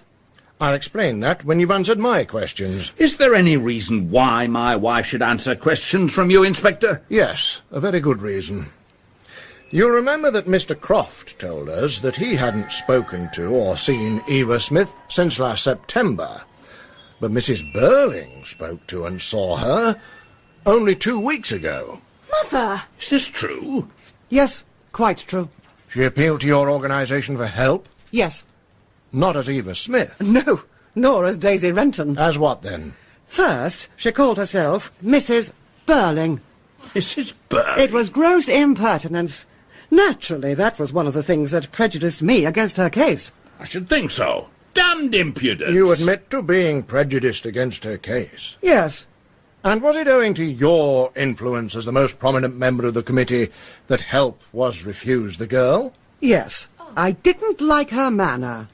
I'll explain that when you've answered my questions. Is there any reason why my wife should answer questions from you, Inspector? Yes, a very good reason. You'll remember that Mr. Croft told us that he hadn't spoken to or seen Eva Smith since last September. But Mrs. Burling spoke to and saw her only 2 weeks ago. Mother! Is this true? Yes, quite true. She appealed to your organisation for help? Yes. Not as Eva Smith. No, nor as Daisy Renton. As what, then? First, she called herself Mrs. Burling. Mrs. Burling? It was gross impertinence. Naturally, that was one of the things that prejudiced me against her case. I should think so. Damned impudence! You admit to being prejudiced against her case. Yes. And was it owing to your influence as the most prominent member of the committee that help was refused the girl? Yes. I didn't like her manner.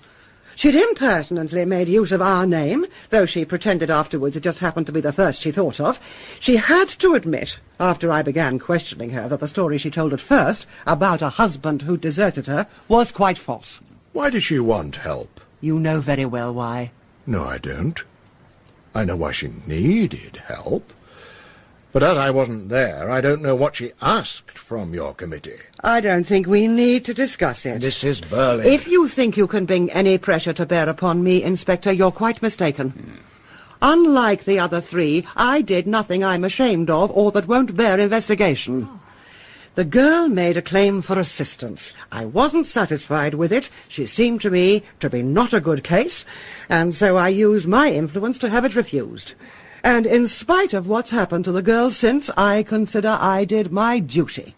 She'd impertinently made use of our name, though she pretended afterwards it just happened to be the first she thought of. She had to admit, after I began questioning her, that the story she told at first about a husband who deserted her was quite false. Why did she want help? You know very well why. No, I don't. I know why she needed help. But as I wasn't there, I don't know what she asked from your committee. I don't think we need to discuss it. Mrs. Burling. If you think you can bring any pressure to bear upon me, Inspector, you're quite mistaken. Unlike the other three, I did nothing I'm ashamed of or that won't bear investigation. The girl made a claim for assistance. I wasn't satisfied with it. She seemed to me to be not a good case, and so I used my influence to have it refused. And in spite of what's happened to the girl since, I consider I did my duty.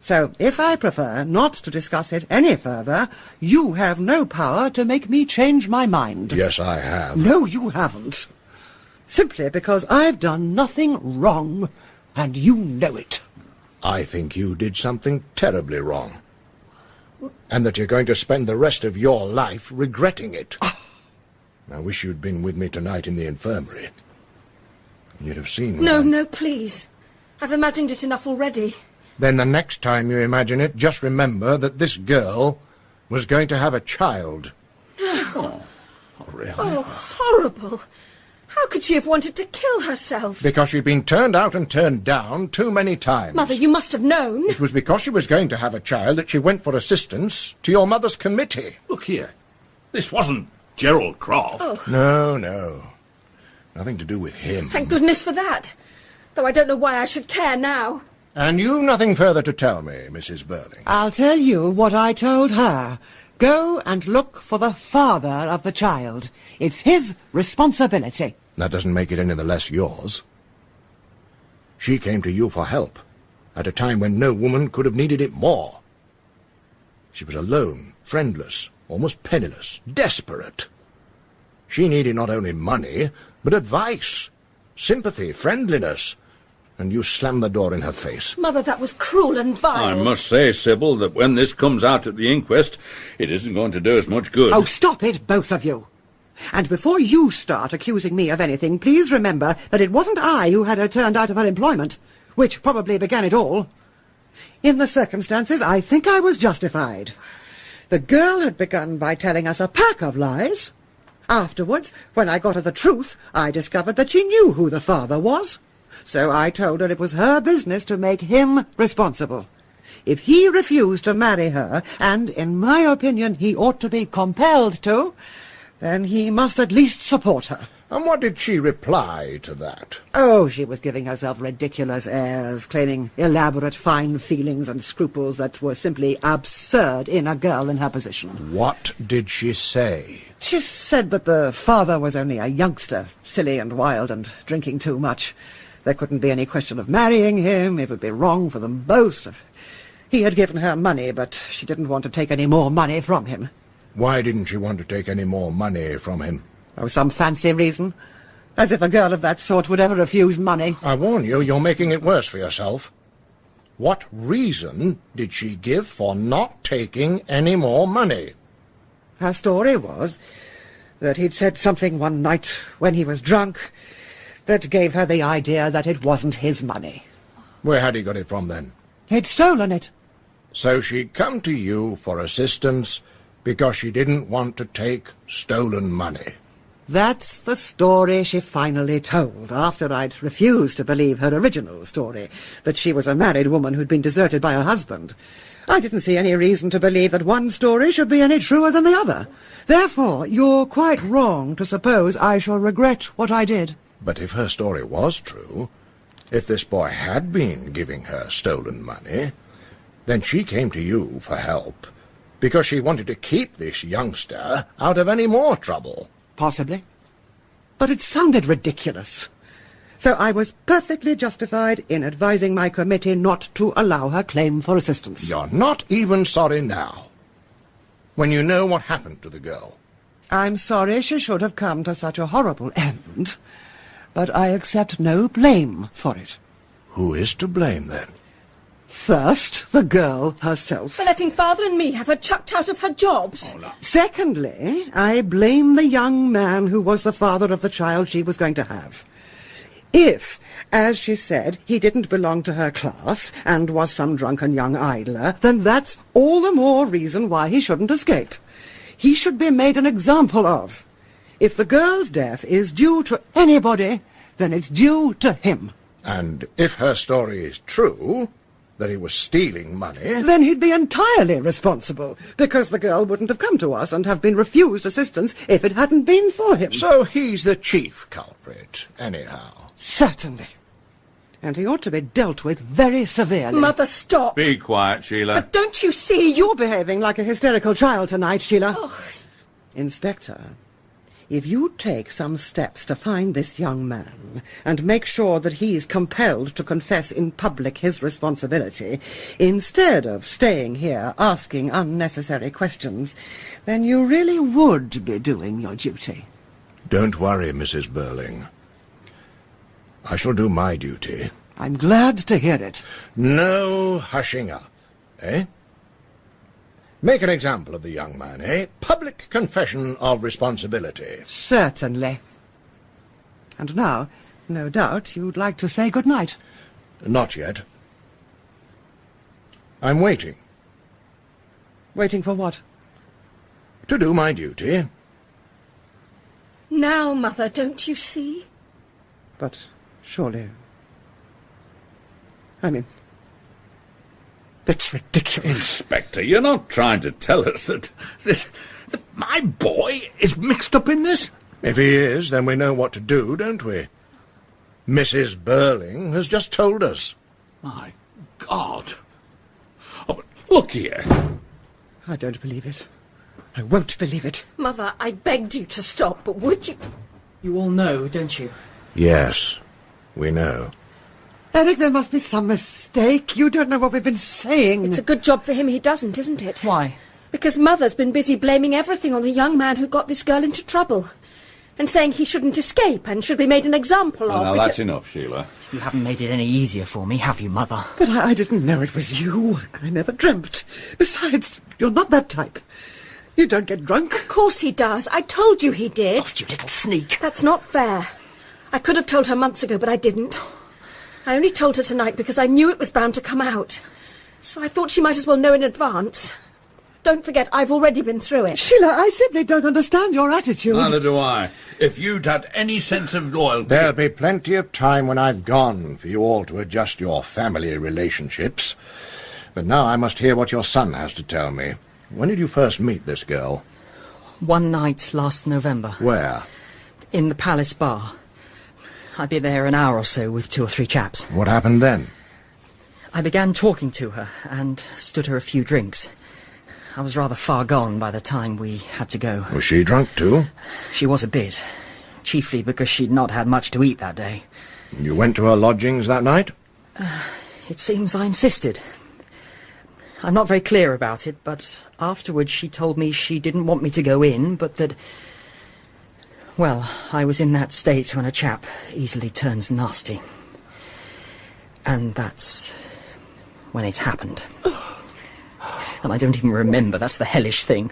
So, if I prefer not to discuss it any further, you have no power to make me change my mind. Yes, I have. No, you haven't. Simply because I've done nothing wrong, and you know it. I think you did something terribly wrong. And that you're going to spend the rest of your life regretting it. I wish you'd been with me tonight in the infirmary. You'd have seen... No, please. I've imagined it enough already. Then the next time you imagine it, just remember that this girl was going to have a child. Oh, really? Oh, horrible. How could she have wanted to kill herself? Because she'd been turned out and turned down too many times. Mother, you must have known. It was because she was going to have a child that she went for assistance to your mother's committee. Look here. This wasn't Gerald Croft. Oh. No. Nothing to do with him. Thank goodness for that. Though I don't know why I should care now. And you've nothing further to tell me, Mrs. Burling. I'll tell you what I told her. Go and look for the father of the child. It's his responsibility. That doesn't make it any the less yours. She came to you for help, at a time when no woman could have needed it more. She was alone, friendless, almost penniless, desperate. She needed not only money, but advice, sympathy, friendliness, and you slammed the door in her face. Mother, that was cruel and vile. I must say, Sybil, that when this comes out at the inquest, it isn't going to do us much good. Oh, stop it, both of you. And before you start accusing me of anything, please remember that it wasn't I who had her turned out of her employment, which probably began it all. In the circumstances, I think I was justified. The girl had begun by telling us a pack of lies. Afterwards, when I got at the truth, I discovered that she knew who the father was. So I told her it was her business to make him responsible. If he refused to marry her, and in my opinion he ought to be compelled to, then he must at least support her. And what did she reply to that? Oh, she was giving herself ridiculous airs, claiming elaborate fine feelings and scruples that were simply absurd in a girl in her position. What did she say? She said that the father was only a youngster, silly and wild and drinking too much. There couldn't be any question of marrying him. It would be wrong for them both. He had given her money, but she didn't want to take any more money from him. Why didn't she want to take any more money from him? Oh, some fancy reason. As if a girl of that sort would ever refuse money. I warn you, you're making it worse for yourself. What reason did she give for not taking any more money? Her story was that he'd said something one night when he was drunk that gave her the idea that it wasn't his money. Where had he got it from, then? He'd stolen it. So she'd come to you for assistance because she didn't want to take stolen money. That's the story she finally told, after I'd refused to believe her original story, that she was a married woman who'd been deserted by her husband. I didn't see any reason to believe that one story should be any truer than the other. Therefore, you're quite wrong to suppose I shall regret what I did. But if her story was true, if this boy had been giving her stolen money, then she came to you for help, because she wanted to keep this youngster out of any more trouble. Possibly. But it sounded ridiculous. So I was perfectly justified in advising my committee not to allow her claim for assistance. You're not even sorry now, when you know what happened to the girl. I'm sorry she should have come to such a horrible end, but I accept no blame for it. Who is to blame, then? First, the girl herself. For letting Father and me have her chucked out of her jobs. Secondly, I blame the young man who was the father of the child she was going to have. If, as she said, he didn't belong to her class and was some drunken young idler, then that's all the more reason why he shouldn't escape. He should be made an example of. If the girl's death is due to anybody, then it's due to him. And if her story is true, that he was stealing money... Then he'd be entirely responsible, because the girl wouldn't have come to us and have been refused assistance if it hadn't been for him. So he's the chief culprit, anyhow. Certainly. And he ought to be dealt with very severely. Mother, stop. Be quiet, Sheila. But don't you see? You're behaving like a hysterical child tonight, Sheila. Oh. Inspector, if you take some steps to find this young man and make sure that he's compelled to confess in public his responsibility, instead of staying here asking unnecessary questions, then you really would be doing your duty. Don't worry, Mrs. Burling. I shall do my duty. I'm glad to hear it. No hushing up, eh? Make an example of the young man, eh? Public confession of responsibility. Certainly. And now, no doubt, you'd like to say good night. Not yet. I'm waiting. Waiting for what? To do my duty. Now, Mother, don't you see? But surely... I mean... It's ridiculous. Inspector, you're not trying to tell us that my boy is mixed up in this? If he is, then we know what to do, don't we? Mrs. Burling has just told us. My God. Oh, but look here. I don't believe it. I won't believe it. Mother, I begged you to stop, but would you... You all know, don't you? Yes, we know. Eric, there must be some mistake. You don't know what we've been saying. It's a good job for him he doesn't, isn't it? Why? Because Mother's been busy blaming everything on the young man who got this girl into trouble. And saying he shouldn't escape and should be made an example of. Now, that's enough, Sheila. You haven't made it any easier for me, have you, Mother? But I didn't know it was you. I never dreamt. Besides, you're not that type. You don't get drunk. Of course he does. I told you he did. Oh, you little sneak. That's not fair. I could have told her months ago, but I didn't. I only told her tonight because I knew it was bound to come out. So I thought she might as well know in advance. Don't forget, I've already been through it. Sheila, I simply don't understand your attitude. Neither do I. If you'd had any sense of loyalty... There'll be plenty of time when I've gone for you all to adjust your family relationships. But now I must hear what your son has to tell me. When did you first meet this girl? One night last November. Where? In the Palace Bar. I'd be there an hour or so with 2 or 3 chaps. What happened then? I began talking to her and stood her a few drinks. I was rather far gone by the time we had to go. Was she drunk too? She was a bit, chiefly because she'd not had much to eat that day. You went to her lodgings that night? It seems I insisted. I'm not very clear about it, but afterwards she told me she didn't want me to go in, but that... Well, I was in that state when a chap easily turns nasty. And that's when it happened. And I don't even remember, that's the hellish thing.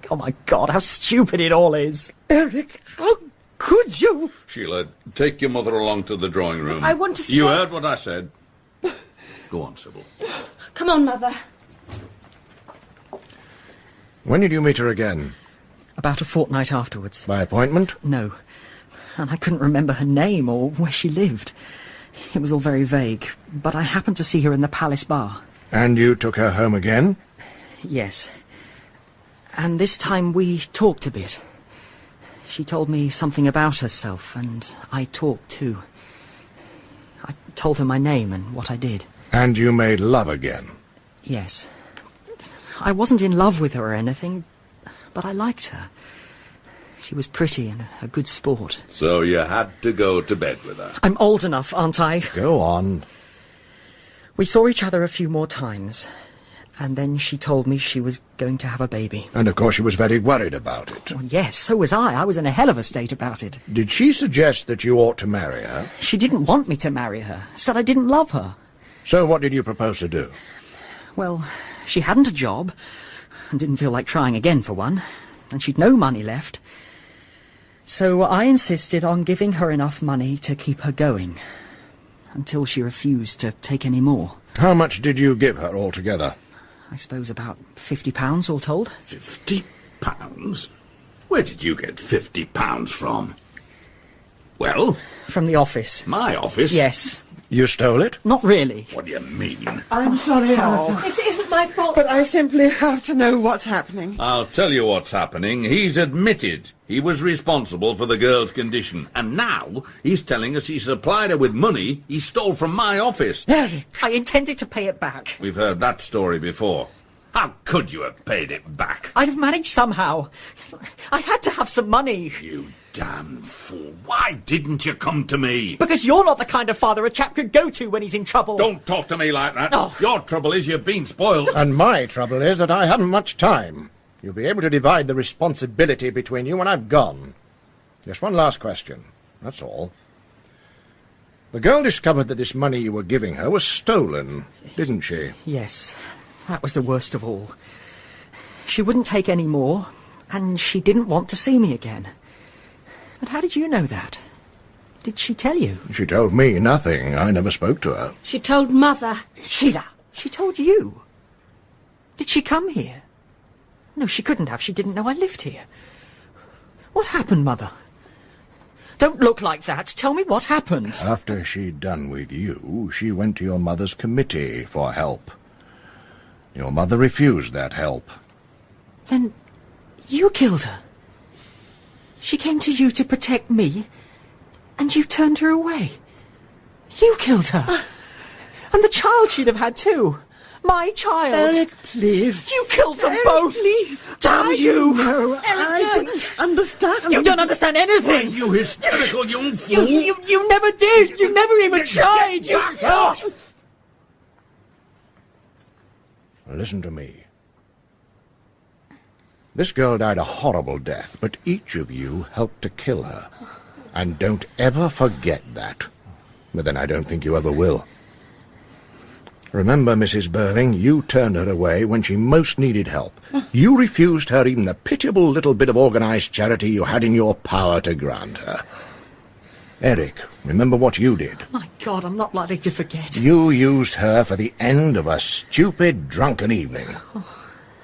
Oh my God, how stupid it all is. Eric, how could you? Sheila, take your mother along to the drawing room. I want to stay. You heard what I said. Go on, Sybil. Come on, Mother. When did you meet her again? About a fortnight afterwards. By appointment? No. And I couldn't remember her name or where she lived. It was all very vague, but I happened to see her in the Palace Bar. And you took her home again? Yes. And this time we talked a bit. She told me something about herself, and I talked too. I told her my name and what I did. And you made love again? Yes. I wasn't in love with her or anything, but I liked her. She was pretty and a good sport. So you had to go to bed with her? I'm old enough, aren't I? Go on. We saw each other a few more times, and then she told me she was going to have a baby. And of course she was very worried about it. Well, yes, so was I. I was in a hell of a state about it. Did she suggest that you ought to marry her? She didn't want me to marry her. Said I didn't love her. So what did you propose to do? Well, she hadn't a job, and didn't feel like trying again for one, and she'd no money left. So I insisted on giving her enough money to keep her going, until she refused to take any more. How much did you give her altogether? I suppose about £50 all told. £50? Where did you get £50 from? Well? From the office. My office? Yes. You stole it? Not really. What do you mean? I'm sorry, Arthur. This isn't my fault. But I simply have to know what's happening. I'll tell you what's happening. He's admitted he was responsible for the girl's condition. And now he's telling us he supplied her with money he stole from my office. Eric! I intended to pay it back. We've heard that story before. How could you have paid it back? I'd have managed somehow. I had to have some money. You damn fool. Why didn't you come to me? Because you're not the kind of father a chap could go to when he's in trouble. Don't talk to me like that. Oh. Your trouble is you've been spoiled. And my trouble is that I haven't much time. You'll be able to divide the responsibility between you when I've gone. Just one last question. That's all. The girl discovered that this money you were giving her was stolen, didn't she? Yes, that was the worst of all. She wouldn't take any more, and she didn't want to see me again. But how did you know that? Did she tell you? She told me nothing. I never spoke to her. She told Mother. Sheila, she told you? Did she come here? No, she couldn't have. She didn't know I lived here. What happened, Mother? Don't look like that. Tell me what happened. After she'd done with you, she went to your mother's committee for help. Your mother refused that help. Then you killed her. She came to you to protect me, and you turned her away. You killed her. And the child she'd have had too. My child. Eric, please. You killed them Eric, both. Please. Damn you. No, Eric, I don't. didn't understand. You don't understand anything. You hysterical young fool. You never did. You never even tried. You... Back off. Listen to me. This girl died a horrible death, but each of you helped to kill her. And don't ever forget that. But then I don't think you ever will. Remember, Mrs. Burling, you turned her away when she most needed help. You refused her even the pitiable little bit of organised charity you had in your power to grant her. Eric, remember what you did. My God, I'm not likely to forget. You used her for the end of a stupid, drunken evening.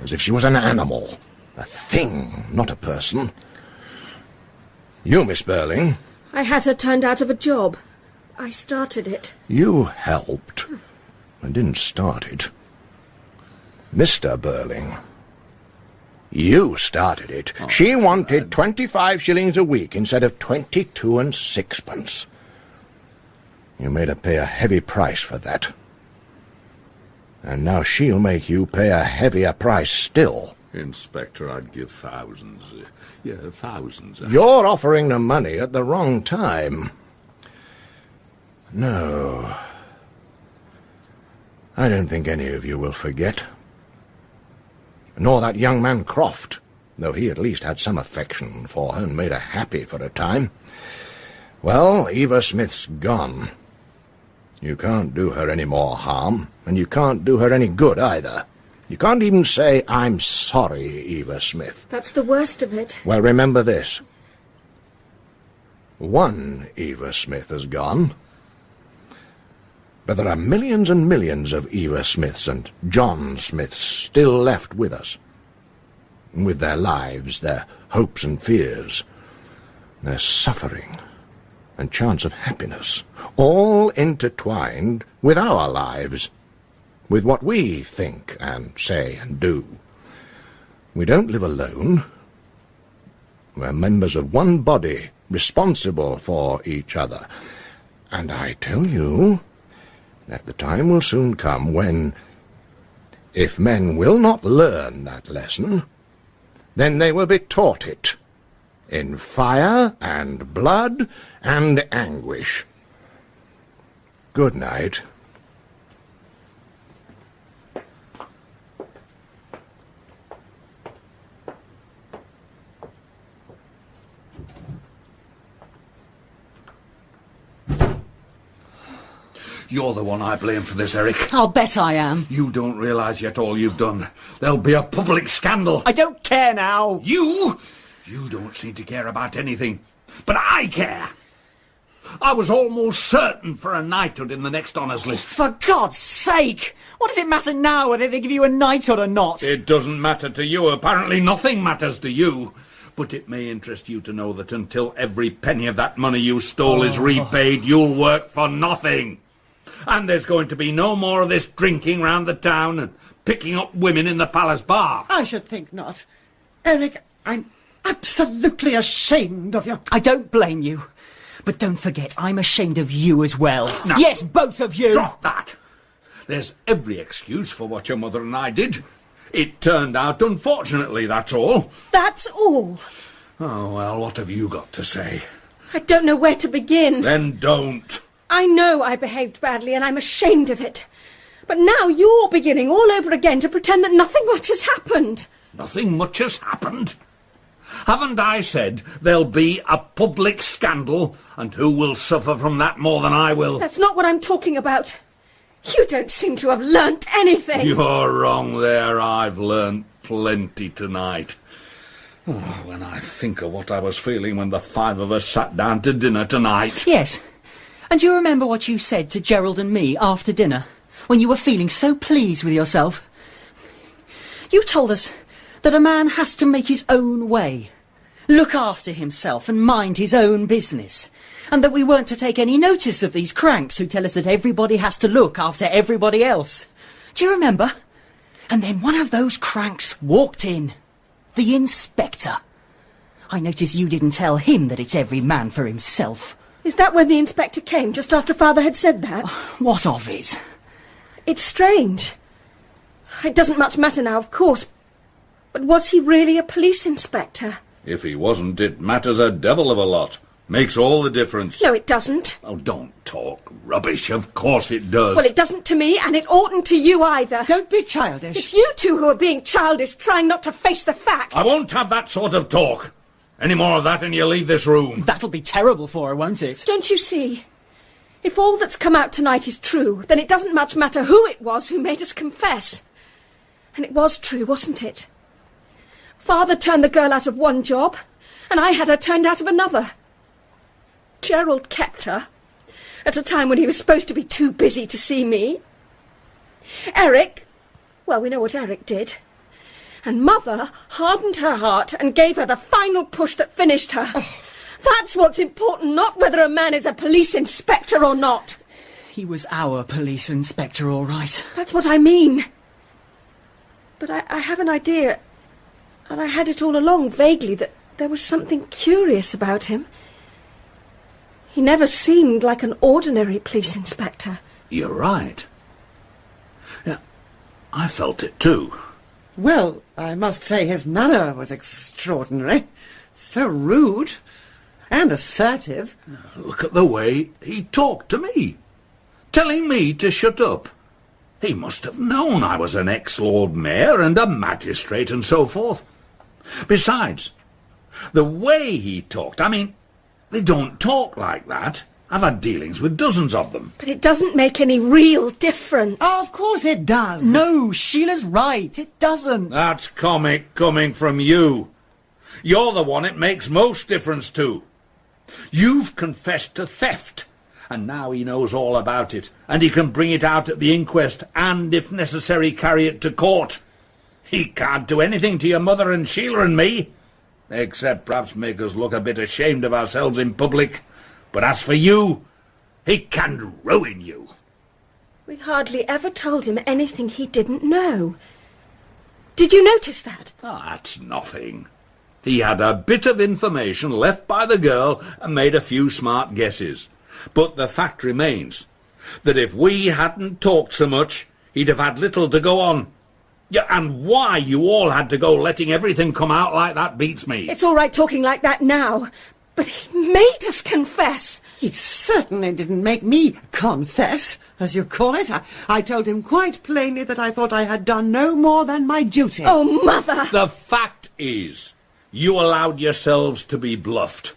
As if she was an animal. A thing, not a person. You, Miss Burling. I had her turned out of a job. I started it. You helped. And didn't start it. Mr. Burling. You started it. She wanted 25 shillings a week instead of 22 and sixpence. You made her pay a heavy price for that. And now she'll make you pay a heavier price still. Inspector, I'd give thousands. Thousands. You're offering the money at the wrong time. No. I don't think any of you will forget. Nor that young man Croft, though he at least had some affection for her and made her happy for a time. Well, Eva Smith's gone. You can't do her any more harm, and you can't do her any good either. You can't even say, I'm sorry, Eva Smith. That's the worst of it. Well, remember this. One Eva Smith has gone. But there are millions and millions of Eva Smiths and John Smiths still left with us. With their lives, their hopes and fears, their suffering and chance of happiness, all intertwined with our lives, with what we think and say and do. We don't live alone. We're members of one body, responsible for each other. And I tell you that the time will soon come when, if men will not learn that lesson, then they will be taught it, in fire and blood and anguish. Good night. You're the one I blame for this, Eric. I'll bet I am. You don't realise yet all you've done. There'll be a public scandal. I don't care now. You don't seem to care about anything. But I care. I was almost certain for a knighthood in the next honours list. For God's sake! What does it matter now whether they give you a knighthood or not? It doesn't matter to you. Apparently nothing matters to you. But it may interest you to know that until every penny of that money you stole is repaid, you'll work for nothing. And there's going to be no more of this drinking round the town and picking up women in the palace bar. I should think not. Eric, I'm absolutely ashamed of you. I don't blame you. But don't forget, I'm ashamed of you as well. Now, yes, both of you. Drop that. There's every excuse for what your mother and I did. It turned out unfortunately, that's all. That's all. Oh, well, what have you got to say? I don't know where to begin. Then don't. I know I behaved badly and I'm ashamed of it. But now you're beginning all over again to pretend that nothing much has happened. Nothing much has happened. Haven't I said there'll be a public scandal, and who will suffer from that more than I will? That's not what I'm talking about. You don't seem to have learnt anything. You're wrong there. I've learnt plenty tonight. Oh, when I think of what I was feeling when the five of us sat down to dinner tonight. Yes. And do you remember what you said to Gerald and me after dinner, when you were feeling so pleased with yourself? You told us that a man has to make his own way, look after himself and mind his own business, and that we weren't to take any notice of these cranks who tell us that everybody has to look after everybody else. Do you remember? And then one of those cranks walked in, the inspector. I notice you didn't tell him that it's every man for himself. Is that when the inspector came, just after Father had said that? What of it? It's strange. It doesn't much matter now, of course. But was he really a police inspector? If he wasn't, it matters a devil of a lot. Makes all the difference. No, it doesn't. Oh, don't talk rubbish. Of course it does. Well, it doesn't to me, and it oughtn't to you either. Don't be childish. It's you two who are being childish, trying not to face the facts. I won't have that sort of talk. Any more of that and you leave this room. That'll be terrible for her, won't it? Don't you see? If all that's come out tonight is true, then it doesn't much matter who it was who made us confess. And it was true, wasn't it? Father turned the girl out of one job, and I had her turned out of another. Gerald kept her, at a time when he was supposed to be too busy to see me. Eric, well, we know what Eric did. And Mother hardened her heart and gave her the final push that finished her. That's what's important, not whether a man is a police inspector or not. He was our police inspector, all right. That's what I mean. But I have an idea, and I had it all along vaguely, that there was something curious about him. He never seemed like an ordinary police inspector. You're right. Yeah, I felt it too. Well, I must say his manner was extraordinary. So rude and assertive. Look at the way he talked to me, telling me to shut up. He must have known I was an ex-Lord Mayor and a magistrate and so forth. Besides, the way he talked, I mean, they don't talk like that. I've had dealings with dozens of them. But it doesn't make any real difference. Of course it does. No, Sheila's right. It doesn't. That's comic coming from you. You're the one it makes most difference to. You've confessed to theft, and now he knows all about it, and he can bring it out at the inquest, and, if necessary, carry it to court. He can't do anything to your mother and Sheila and me, except perhaps make us look a bit ashamed of ourselves in public. But as for you, he can ruin you. We hardly ever told him anything he didn't know. Did you notice that? Oh, that's nothing. He had a bit of information left by the girl and made a few smart guesses. But the fact remains that if we hadn't talked so much, he'd have had little to go on. Yeah, and why you all had to go letting everything come out like that beats me. It's all right talking like that now, but he made us confess. He certainly didn't make me confess, as you call it. I told him quite plainly that I thought I had done no more than my duty. Oh, Mother! The fact is, you allowed yourselves to be bluffed.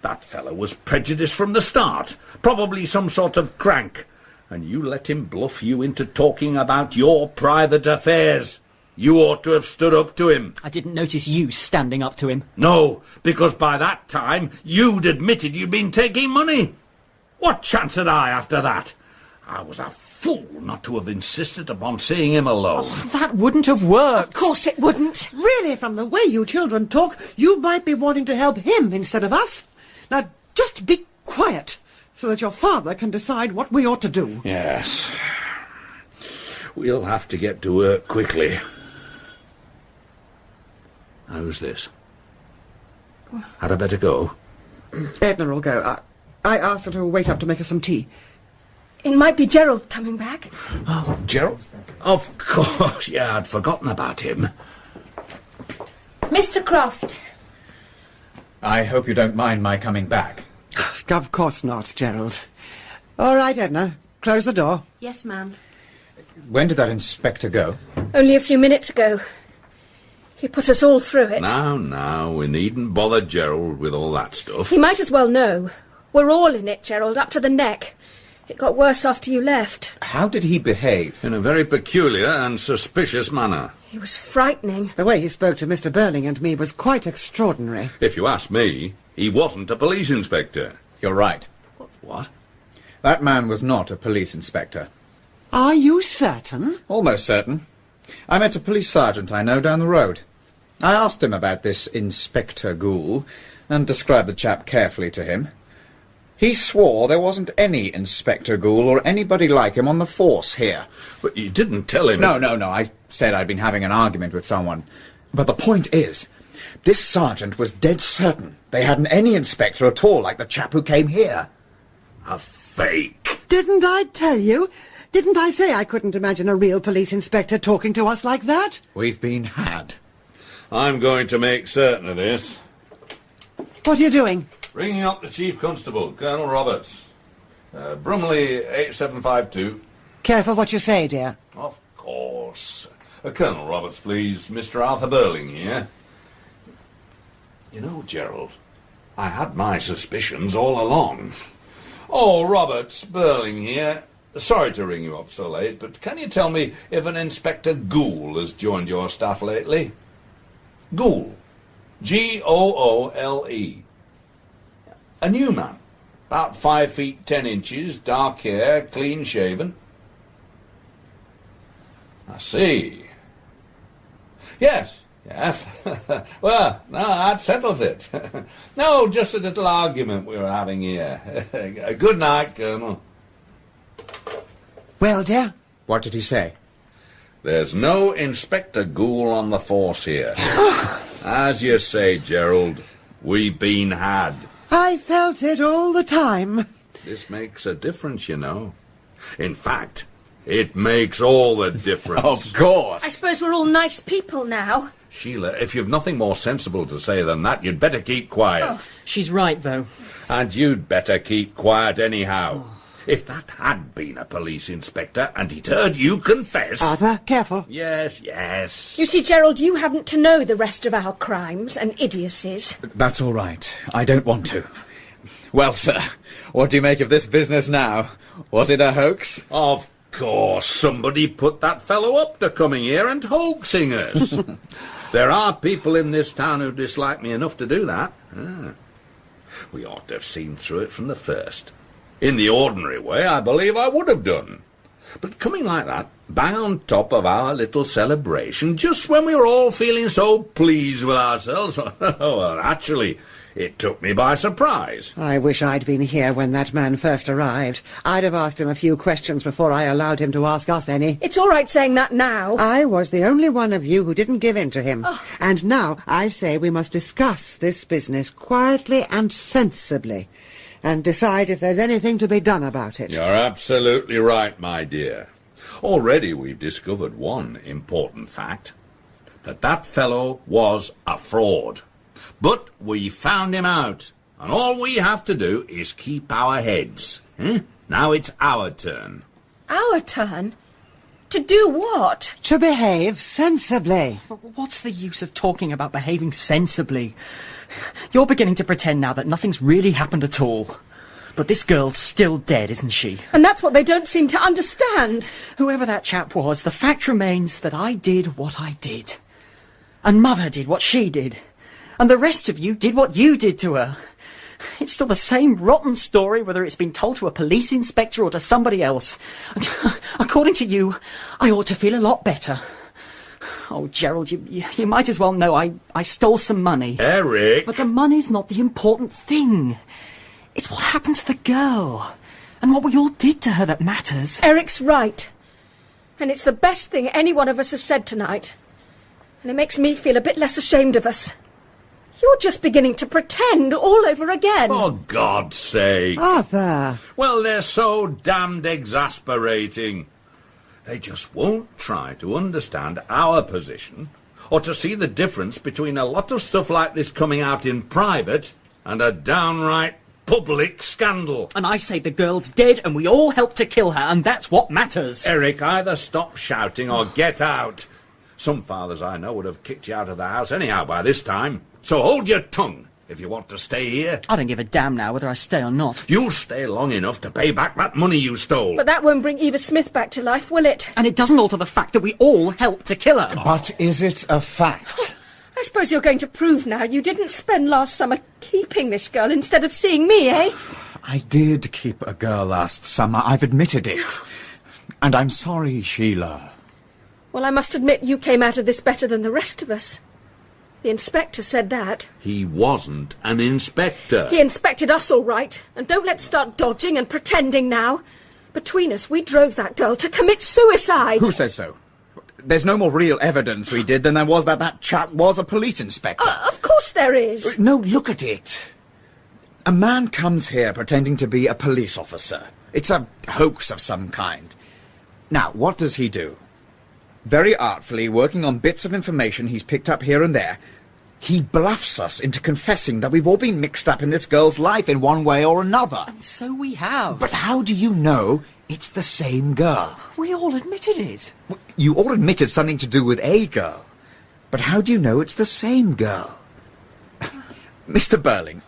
That fellow was prejudiced from the start, probably some sort of crank, and you let him bluff you into talking about your private affairs. You ought to have stood up to him. I didn't notice you standing up to him. No, because by that time you'd admitted you'd been taking money. What chance had I after that? I was a fool not to have insisted upon seeing him alone. Oh, that wouldn't have worked. Of course it wouldn't. Really, from the way you children talk, you might be wanting to help him instead of us. Now, just be quiet, so that your father can decide what we ought to do. Yes. We'll have to get to work quickly. How's this? Had I better go? Edna will go. I asked her to wait up to make us some tea. It might be Gerald coming back. Oh, Gerald? Of course, yeah, I'd forgotten about him. Mr. Croft. I hope you don't mind my coming back. Of course not, Gerald. All right, Edna. Close the door. Yes, ma'am. When did that inspector go? Only a few minutes ago. He put us all through it. Now, we needn't bother Gerald with all that stuff. He might as well know. We're all in it, Gerald, up to the neck. It got worse after you left. How did he behave? In a very peculiar and suspicious manner. He was frightening. The way he spoke to Mr. Burling and me was quite extraordinary. If you ask me, he wasn't a police inspector. You're right. What? That man was not a police inspector. Are you certain? Almost certain. I met a police sergeant I know down the road. I asked him about this Inspector Gould and described the chap carefully to him. He swore there wasn't any Inspector Gould or anybody like him on the force here. But you didn't tell him... No. I said I'd been having an argument with someone. But the point is, this sergeant was dead certain they hadn't any inspector at all like the chap who came here. A fake. Didn't I tell you? Didn't I say I couldn't imagine a real police inspector talking to us like that? We've been had. I'm going to make certain of this. What are you doing? Ringing up the Chief Constable, Colonel Roberts. Brumley 8752. Careful what you say, dear. Of course. Colonel Roberts, please. Mr. Arthur Burling here. You know, Gerald, I had my suspicions all along. Oh, Roberts, Burling here. Sorry to ring you up so late, but can you tell me if an Inspector Gould has joined your staff lately? Gould. Goole. A new man. About 5 feet 10 inches, dark hair, clean shaven. I see. Yes. Well, no, that settles it. No, just a little argument we were having here. Good night, Colonel. Well, dear? What did he say? There's no Inspector Gould on the force here. As you say, Gerald, we've been had. I felt it all the time. This makes a difference, you know. In fact, it makes all the difference. Of course. I suppose we're all nice people now. Sheila, if you've nothing more sensible to say than that, you'd better keep quiet. Oh. She's right, though. And you'd better keep quiet anyhow. If that had been a police inspector and he'd heard you confess... Arthur, careful. Yes. You see, Gerald, you haven't to know the rest of our crimes and idiocies. That's all right. I don't want to. Well, sir, what do you make of this business now? Was it a hoax? Of course, somebody put that fellow up to coming here and hoaxing us. There are people in this town who dislike me enough to do that. We ought to have seen through it from the first. In the ordinary way, I believe I would have done. But coming like that, bang on top of our little celebration, just when we were all feeling so pleased with ourselves, well, actually, it took me by surprise. I wish I'd been here when that man first arrived. I'd have asked him a few questions before I allowed him to ask us any. It's all right saying that now. I was the only one of you who didn't give in to him. Oh. And now I say we must discuss this business quietly and sensibly, and decide if there's anything to be done about it. You're absolutely right, my dear. Already we've discovered one important fact, that fellow was a fraud. But we found him out, and all we have to do is keep our heads. Now it's our turn. Our turn? To do what? To behave sensibly. What's the use of talking about behaving sensibly? You're beginning to pretend now that nothing's really happened at all. But this girl's still dead, isn't she? And that's what they don't seem to understand. Whoever that chap was, the fact remains that I did what I did. And Mother did what she did. And the rest of you did what you did to her. It's still the same rotten story, whether it's been told to a police inspector or to somebody else. According to you, I ought to feel a lot better. Oh, Gerald, you might as well know I stole some money. Eric! But the money's not the important thing. It's what happened to the girl. And what we all did to her that matters. Eric's right. And it's the best thing any one of us has said tonight. And it makes me feel a bit less ashamed of us. You're just beginning to pretend all over again. For God's sake. Arthur. Well, they're so damned exasperating. They just won't try to understand our position, or to see the difference between a lot of stuff like this coming out in private and a downright public scandal. And I say the girl's dead and we all helped to kill her, and that's what matters. Eric, either stop shouting or get out. Some fathers I know would have kicked you out of the house anyhow by this time. So hold your tongue if you want to stay here. I don't give a damn now whether I stay or not. You'll stay long enough to pay back that money you stole. But that won't bring Eva Smith back to life, will it? And it doesn't alter the fact that we all helped to kill her. But is it a fact? I suppose you're going to prove now you didn't spend last summer keeping this girl instead of seeing me, eh? I did keep a girl last summer. I've admitted it. And I'm sorry, Sheila. Well, I must admit you came out of this better than the rest of us. The inspector said that. He wasn't an inspector. He inspected us all right. And don't let's start dodging and pretending now. Between us, we drove that girl to commit suicide. Who says so? There's no more real evidence we did than there was that chap was a police inspector. Of course there is. No, look at it. A man comes here pretending to be a police officer. It's a hoax of some kind. Now, what does he do? Very artfully, working on bits of information he's picked up here and there, he bluffs us into confessing that we've all been mixed up in this girl's life in one way or another. And so we have. But how do you know it's the same girl? We all admitted it. You all admitted something to do with a girl. But how do you know it's the same girl? Mr. Burling,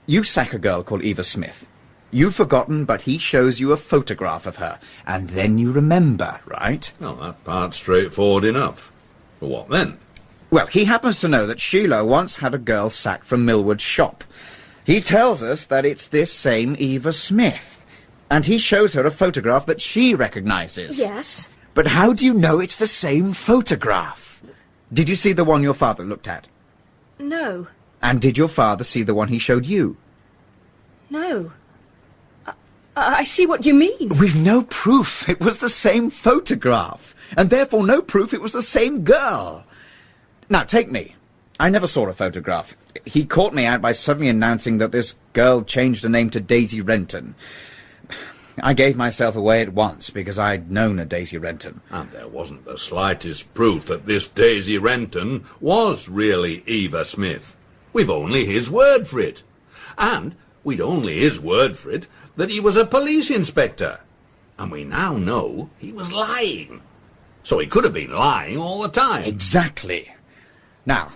you sack a girl called Eva Smith. You've forgotten, but he shows you a photograph of her, and then you remember, right? Well, that part's straightforward enough. But what then? Well, he happens to know that Sheila once had a girl sacked from Millward's shop. He tells us that it's this same Eva Smith, and he shows her a photograph that she recognises. Yes. But how do you know it's the same photograph? Did you see the one your father looked at? No. And did your father see the one he showed you? No. I see what you mean. We've no proof it was the same photograph, and therefore no proof it was the same girl. Now, take me. I never saw a photograph. He caught me out by suddenly announcing that this girl changed her name to Daisy Renton. I gave myself away at once because I'd known a Daisy Renton. And there wasn't the slightest proof that this Daisy Renton was really Eva Smith. We've only his word for it. And we'd only his word for it that he was a police inspector. And we now know he was lying. So he could have been lying all the time. Exactly. Now,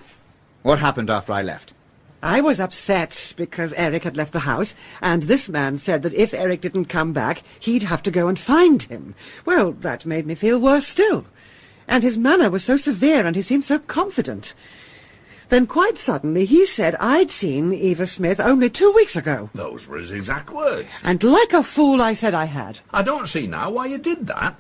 what happened after I left? I was upset because Eric had left the house, and this man said that if Eric didn't come back, he'd have to go and find him. Well, that made me feel worse still. And his manner was so severe, and he seemed so confident. Then quite suddenly he said I'd seen Eva Smith only 2 weeks ago. Those were his exact words. And like a fool I said I had. I don't see now why you did that.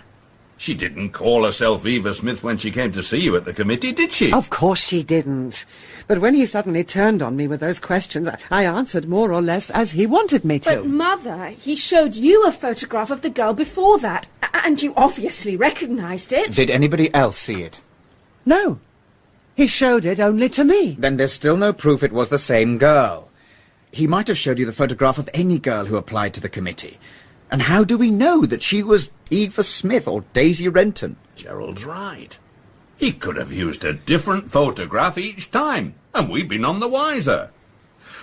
She didn't call herself Eva Smith when she came to see you at the committee, did she? Of course she didn't. But when he suddenly turned on me with those questions, I answered more or less as he wanted me to. But, Mother, he showed you a photograph of the girl before that, and you obviously recognised it. Did anybody else see it? No. He showed it only to me. Then there's still no proof it was the same girl. He might have showed you the photograph of any girl who applied to the committee. And how do we know that she was Eva Smith or Daisy Renton? Gerald's right. He could have used a different photograph each time, and we'd been none the wiser.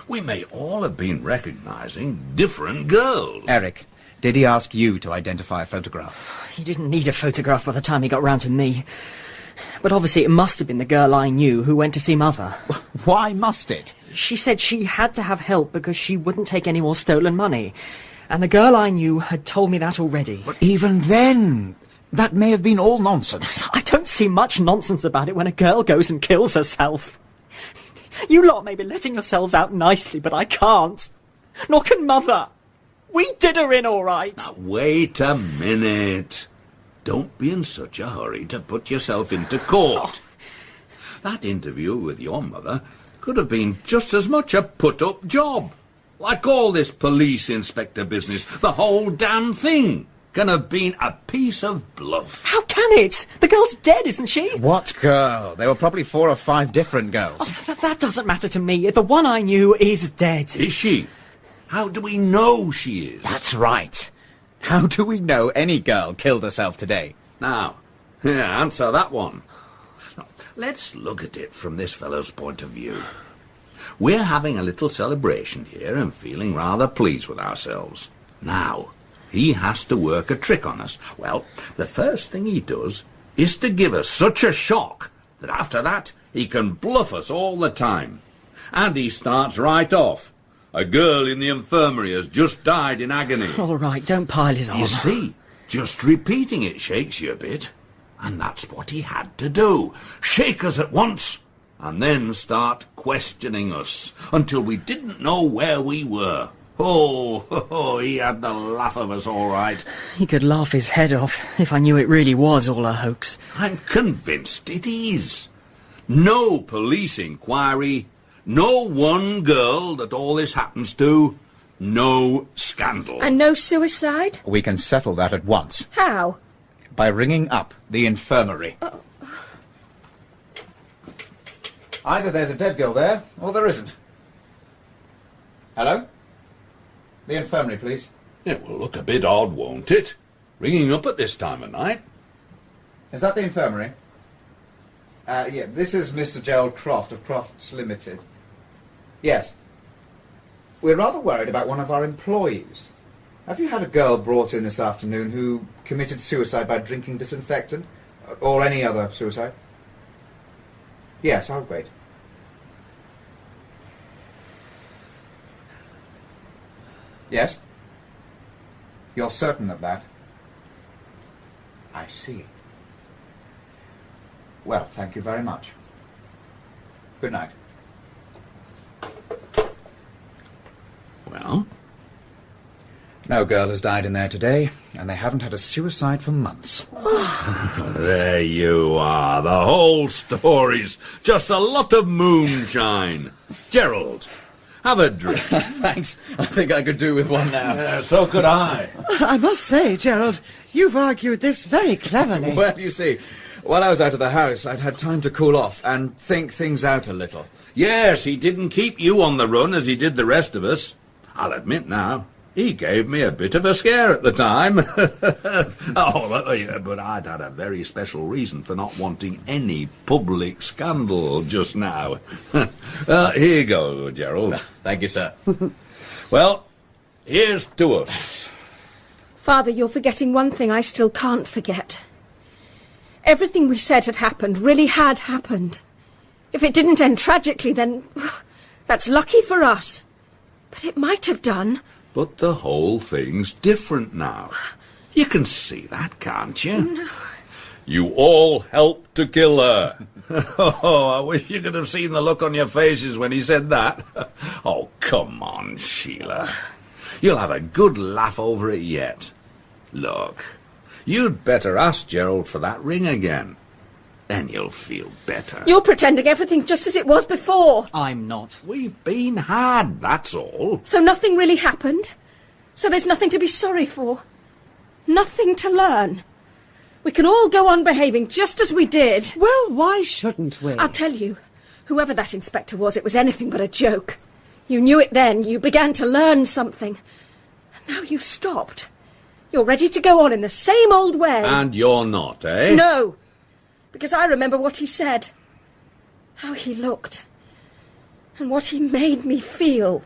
We may all have been recognising different girls. Eric, did he ask you to identify a photograph? He didn't need a photograph by the time he got round to me. But obviously it must have been the girl I knew who went to see Mother. Why must it? She said she had to have help because she wouldn't take any more stolen money. And the girl I knew had told me that already. But even then, that may have been all nonsense. I don't see much nonsense about it when a girl goes and kills herself. You lot may be letting yourselves out nicely, but I can't. Nor can Mother. We did her in all right. Now, wait a minute. Don't be in such a hurry to put yourself into court. That interview with your mother could have been just as much a put-up job. Like all this police inspector business, the whole damn thing can have been a piece of bluff. How can it? The girl's dead, isn't she? What girl? There were probably 4 or 5 different girls. Oh, that doesn't matter to me. The one I knew is dead. Is she? How do we know she is? That's right. How do we know any girl killed herself today? Now, answer that one. Now, let's look at it from this fellow's point of view. We're having a little celebration here and feeling rather pleased with ourselves. Now, he has to work a trick on us. Well, the first thing he does is to give us such a shock that after that he can bluff us all the time. And he starts right off. A girl in the infirmary has just died in agony. All right, don't pile it on. You see, just repeating it shakes you a bit. And that's what he had to do. Shake us at once, and then start questioning us until we didn't know where we were. Oh, he had the laugh of us all right. He could laugh his head off if I knew it really was all a hoax. I'm convinced it is. No police inquiry, no one girl that all this happens to, no scandal. And no suicide? We can settle that at once. How? By ringing up the infirmary. Either there's a dead girl there, or there isn't. Hello? The infirmary, please. It will look a bit odd, won't it? Ringing up at this time of night. Is that the infirmary? Yeah, this is Mr. Gerald Croft of Crofts Limited. Yes. We're rather worried about one of our employees. Have you had a girl brought in this afternoon who committed suicide by drinking disinfectant? Or any other suicide? Yes, I'll wait. Yes? You're certain of that? I see. Well, thank you very much. Good night. Well? No girl has died in there today, and they haven't had a suicide for months. There you are. The whole story's just a lot of moonshine. Gerald, have a drink. Thanks. I think I could do with one now. So could I. I must say, Gerald, you've argued this very cleverly. Well, you see, while I was out of the house, I'd had time to cool off and think things out a little. Yes, he didn't keep you on the run as he did the rest of us. I'll admit now, he gave me a bit of a scare at the time. But I'd had a very special reason for not wanting any public scandal just now. Here you go, Gerald. Thank you, sir. Well, here's to us. Father, you're forgetting one thing I still can't forget. Everything we said had happened, really had happened. If it didn't end tragically, then that's lucky for us. But it might have done. But the whole thing's different now. You can see that, can't you? No. You all helped to kill her. Oh, I wish you could have seen the look on your faces when he said that. Oh, come on, Sheila. You'll have a good laugh over it yet. Look, you'd better ask Gerald for that ring again. Then you'll feel better. You're pretending everything's just as it was before. I'm not. We've been had, that's all. So nothing really happened? So there's nothing to be sorry for? Nothing to learn? We can all go on behaving just as we did. Well, why shouldn't we? I'll tell you, whoever that inspector was, it was anything but a joke. You knew it then, you began to learn something. And now you've stopped. You're ready to go on in the same old way. And you're not, eh? No, because I remember what he said, how he looked, and what he made me feel.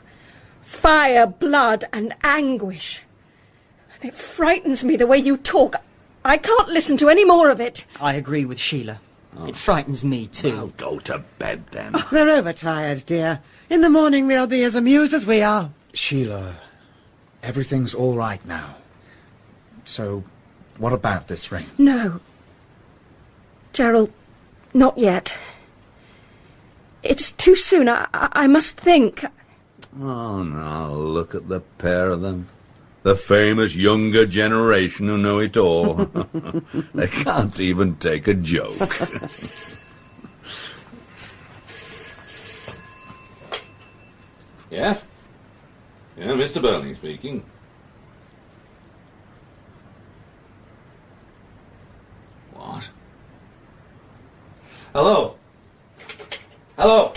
Fire, blood, and anguish. And it frightens me the way you talk. I can't listen to any more of it. I agree with Sheila. It frightens me too. I'll go to bed then. They're overtired, dear. In the morning they'll be as amused as we are. Sheila, everything's all right now. So, what about this ring? No. Gerald, not yet. It's too soon. I must think. Oh, now look at the pair of them. The famous younger generation who know it all. They can't even take a joke. Yes? Yeah, Mr. Burling speaking. What? Hello? Hello?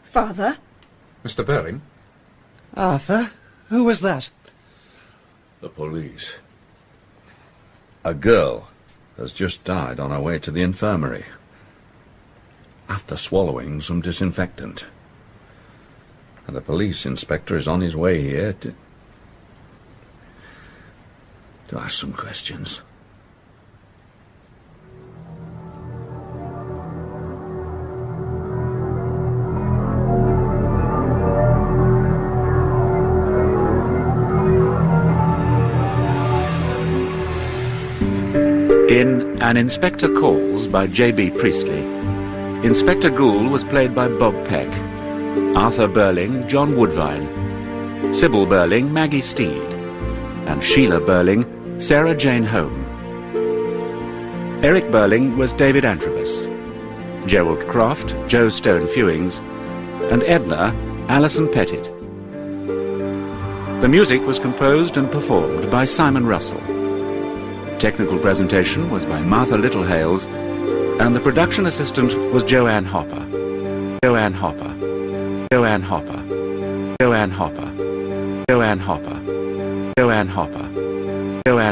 Father? Mr. Burling? Arthur, who was that? The police. A girl has just died on her way to the infirmary after swallowing some disinfectant. And the police inspector is on his way here to ask some questions. In An Inspector Calls by J.B. Priestley, Inspector Gould was played by Bob Peck, Arthur Burling, John Woodvine, Sybil Burling, Maggie Steed, and Sheila Burling, Sarah Jane Home. Eric Burling was David Antrobus, Gerald Croft, Joe Stone Fewings, and Edna, Alison Pettit. The music was composed and performed by Simon Russell. Technical presentation was by Martha Littlehales, and the production assistant was Joanne Hopper. Joanne Hopper. Joanne Hopper. Joanne Hopper. Joanne Hopper. Joanne Hopper. Joanne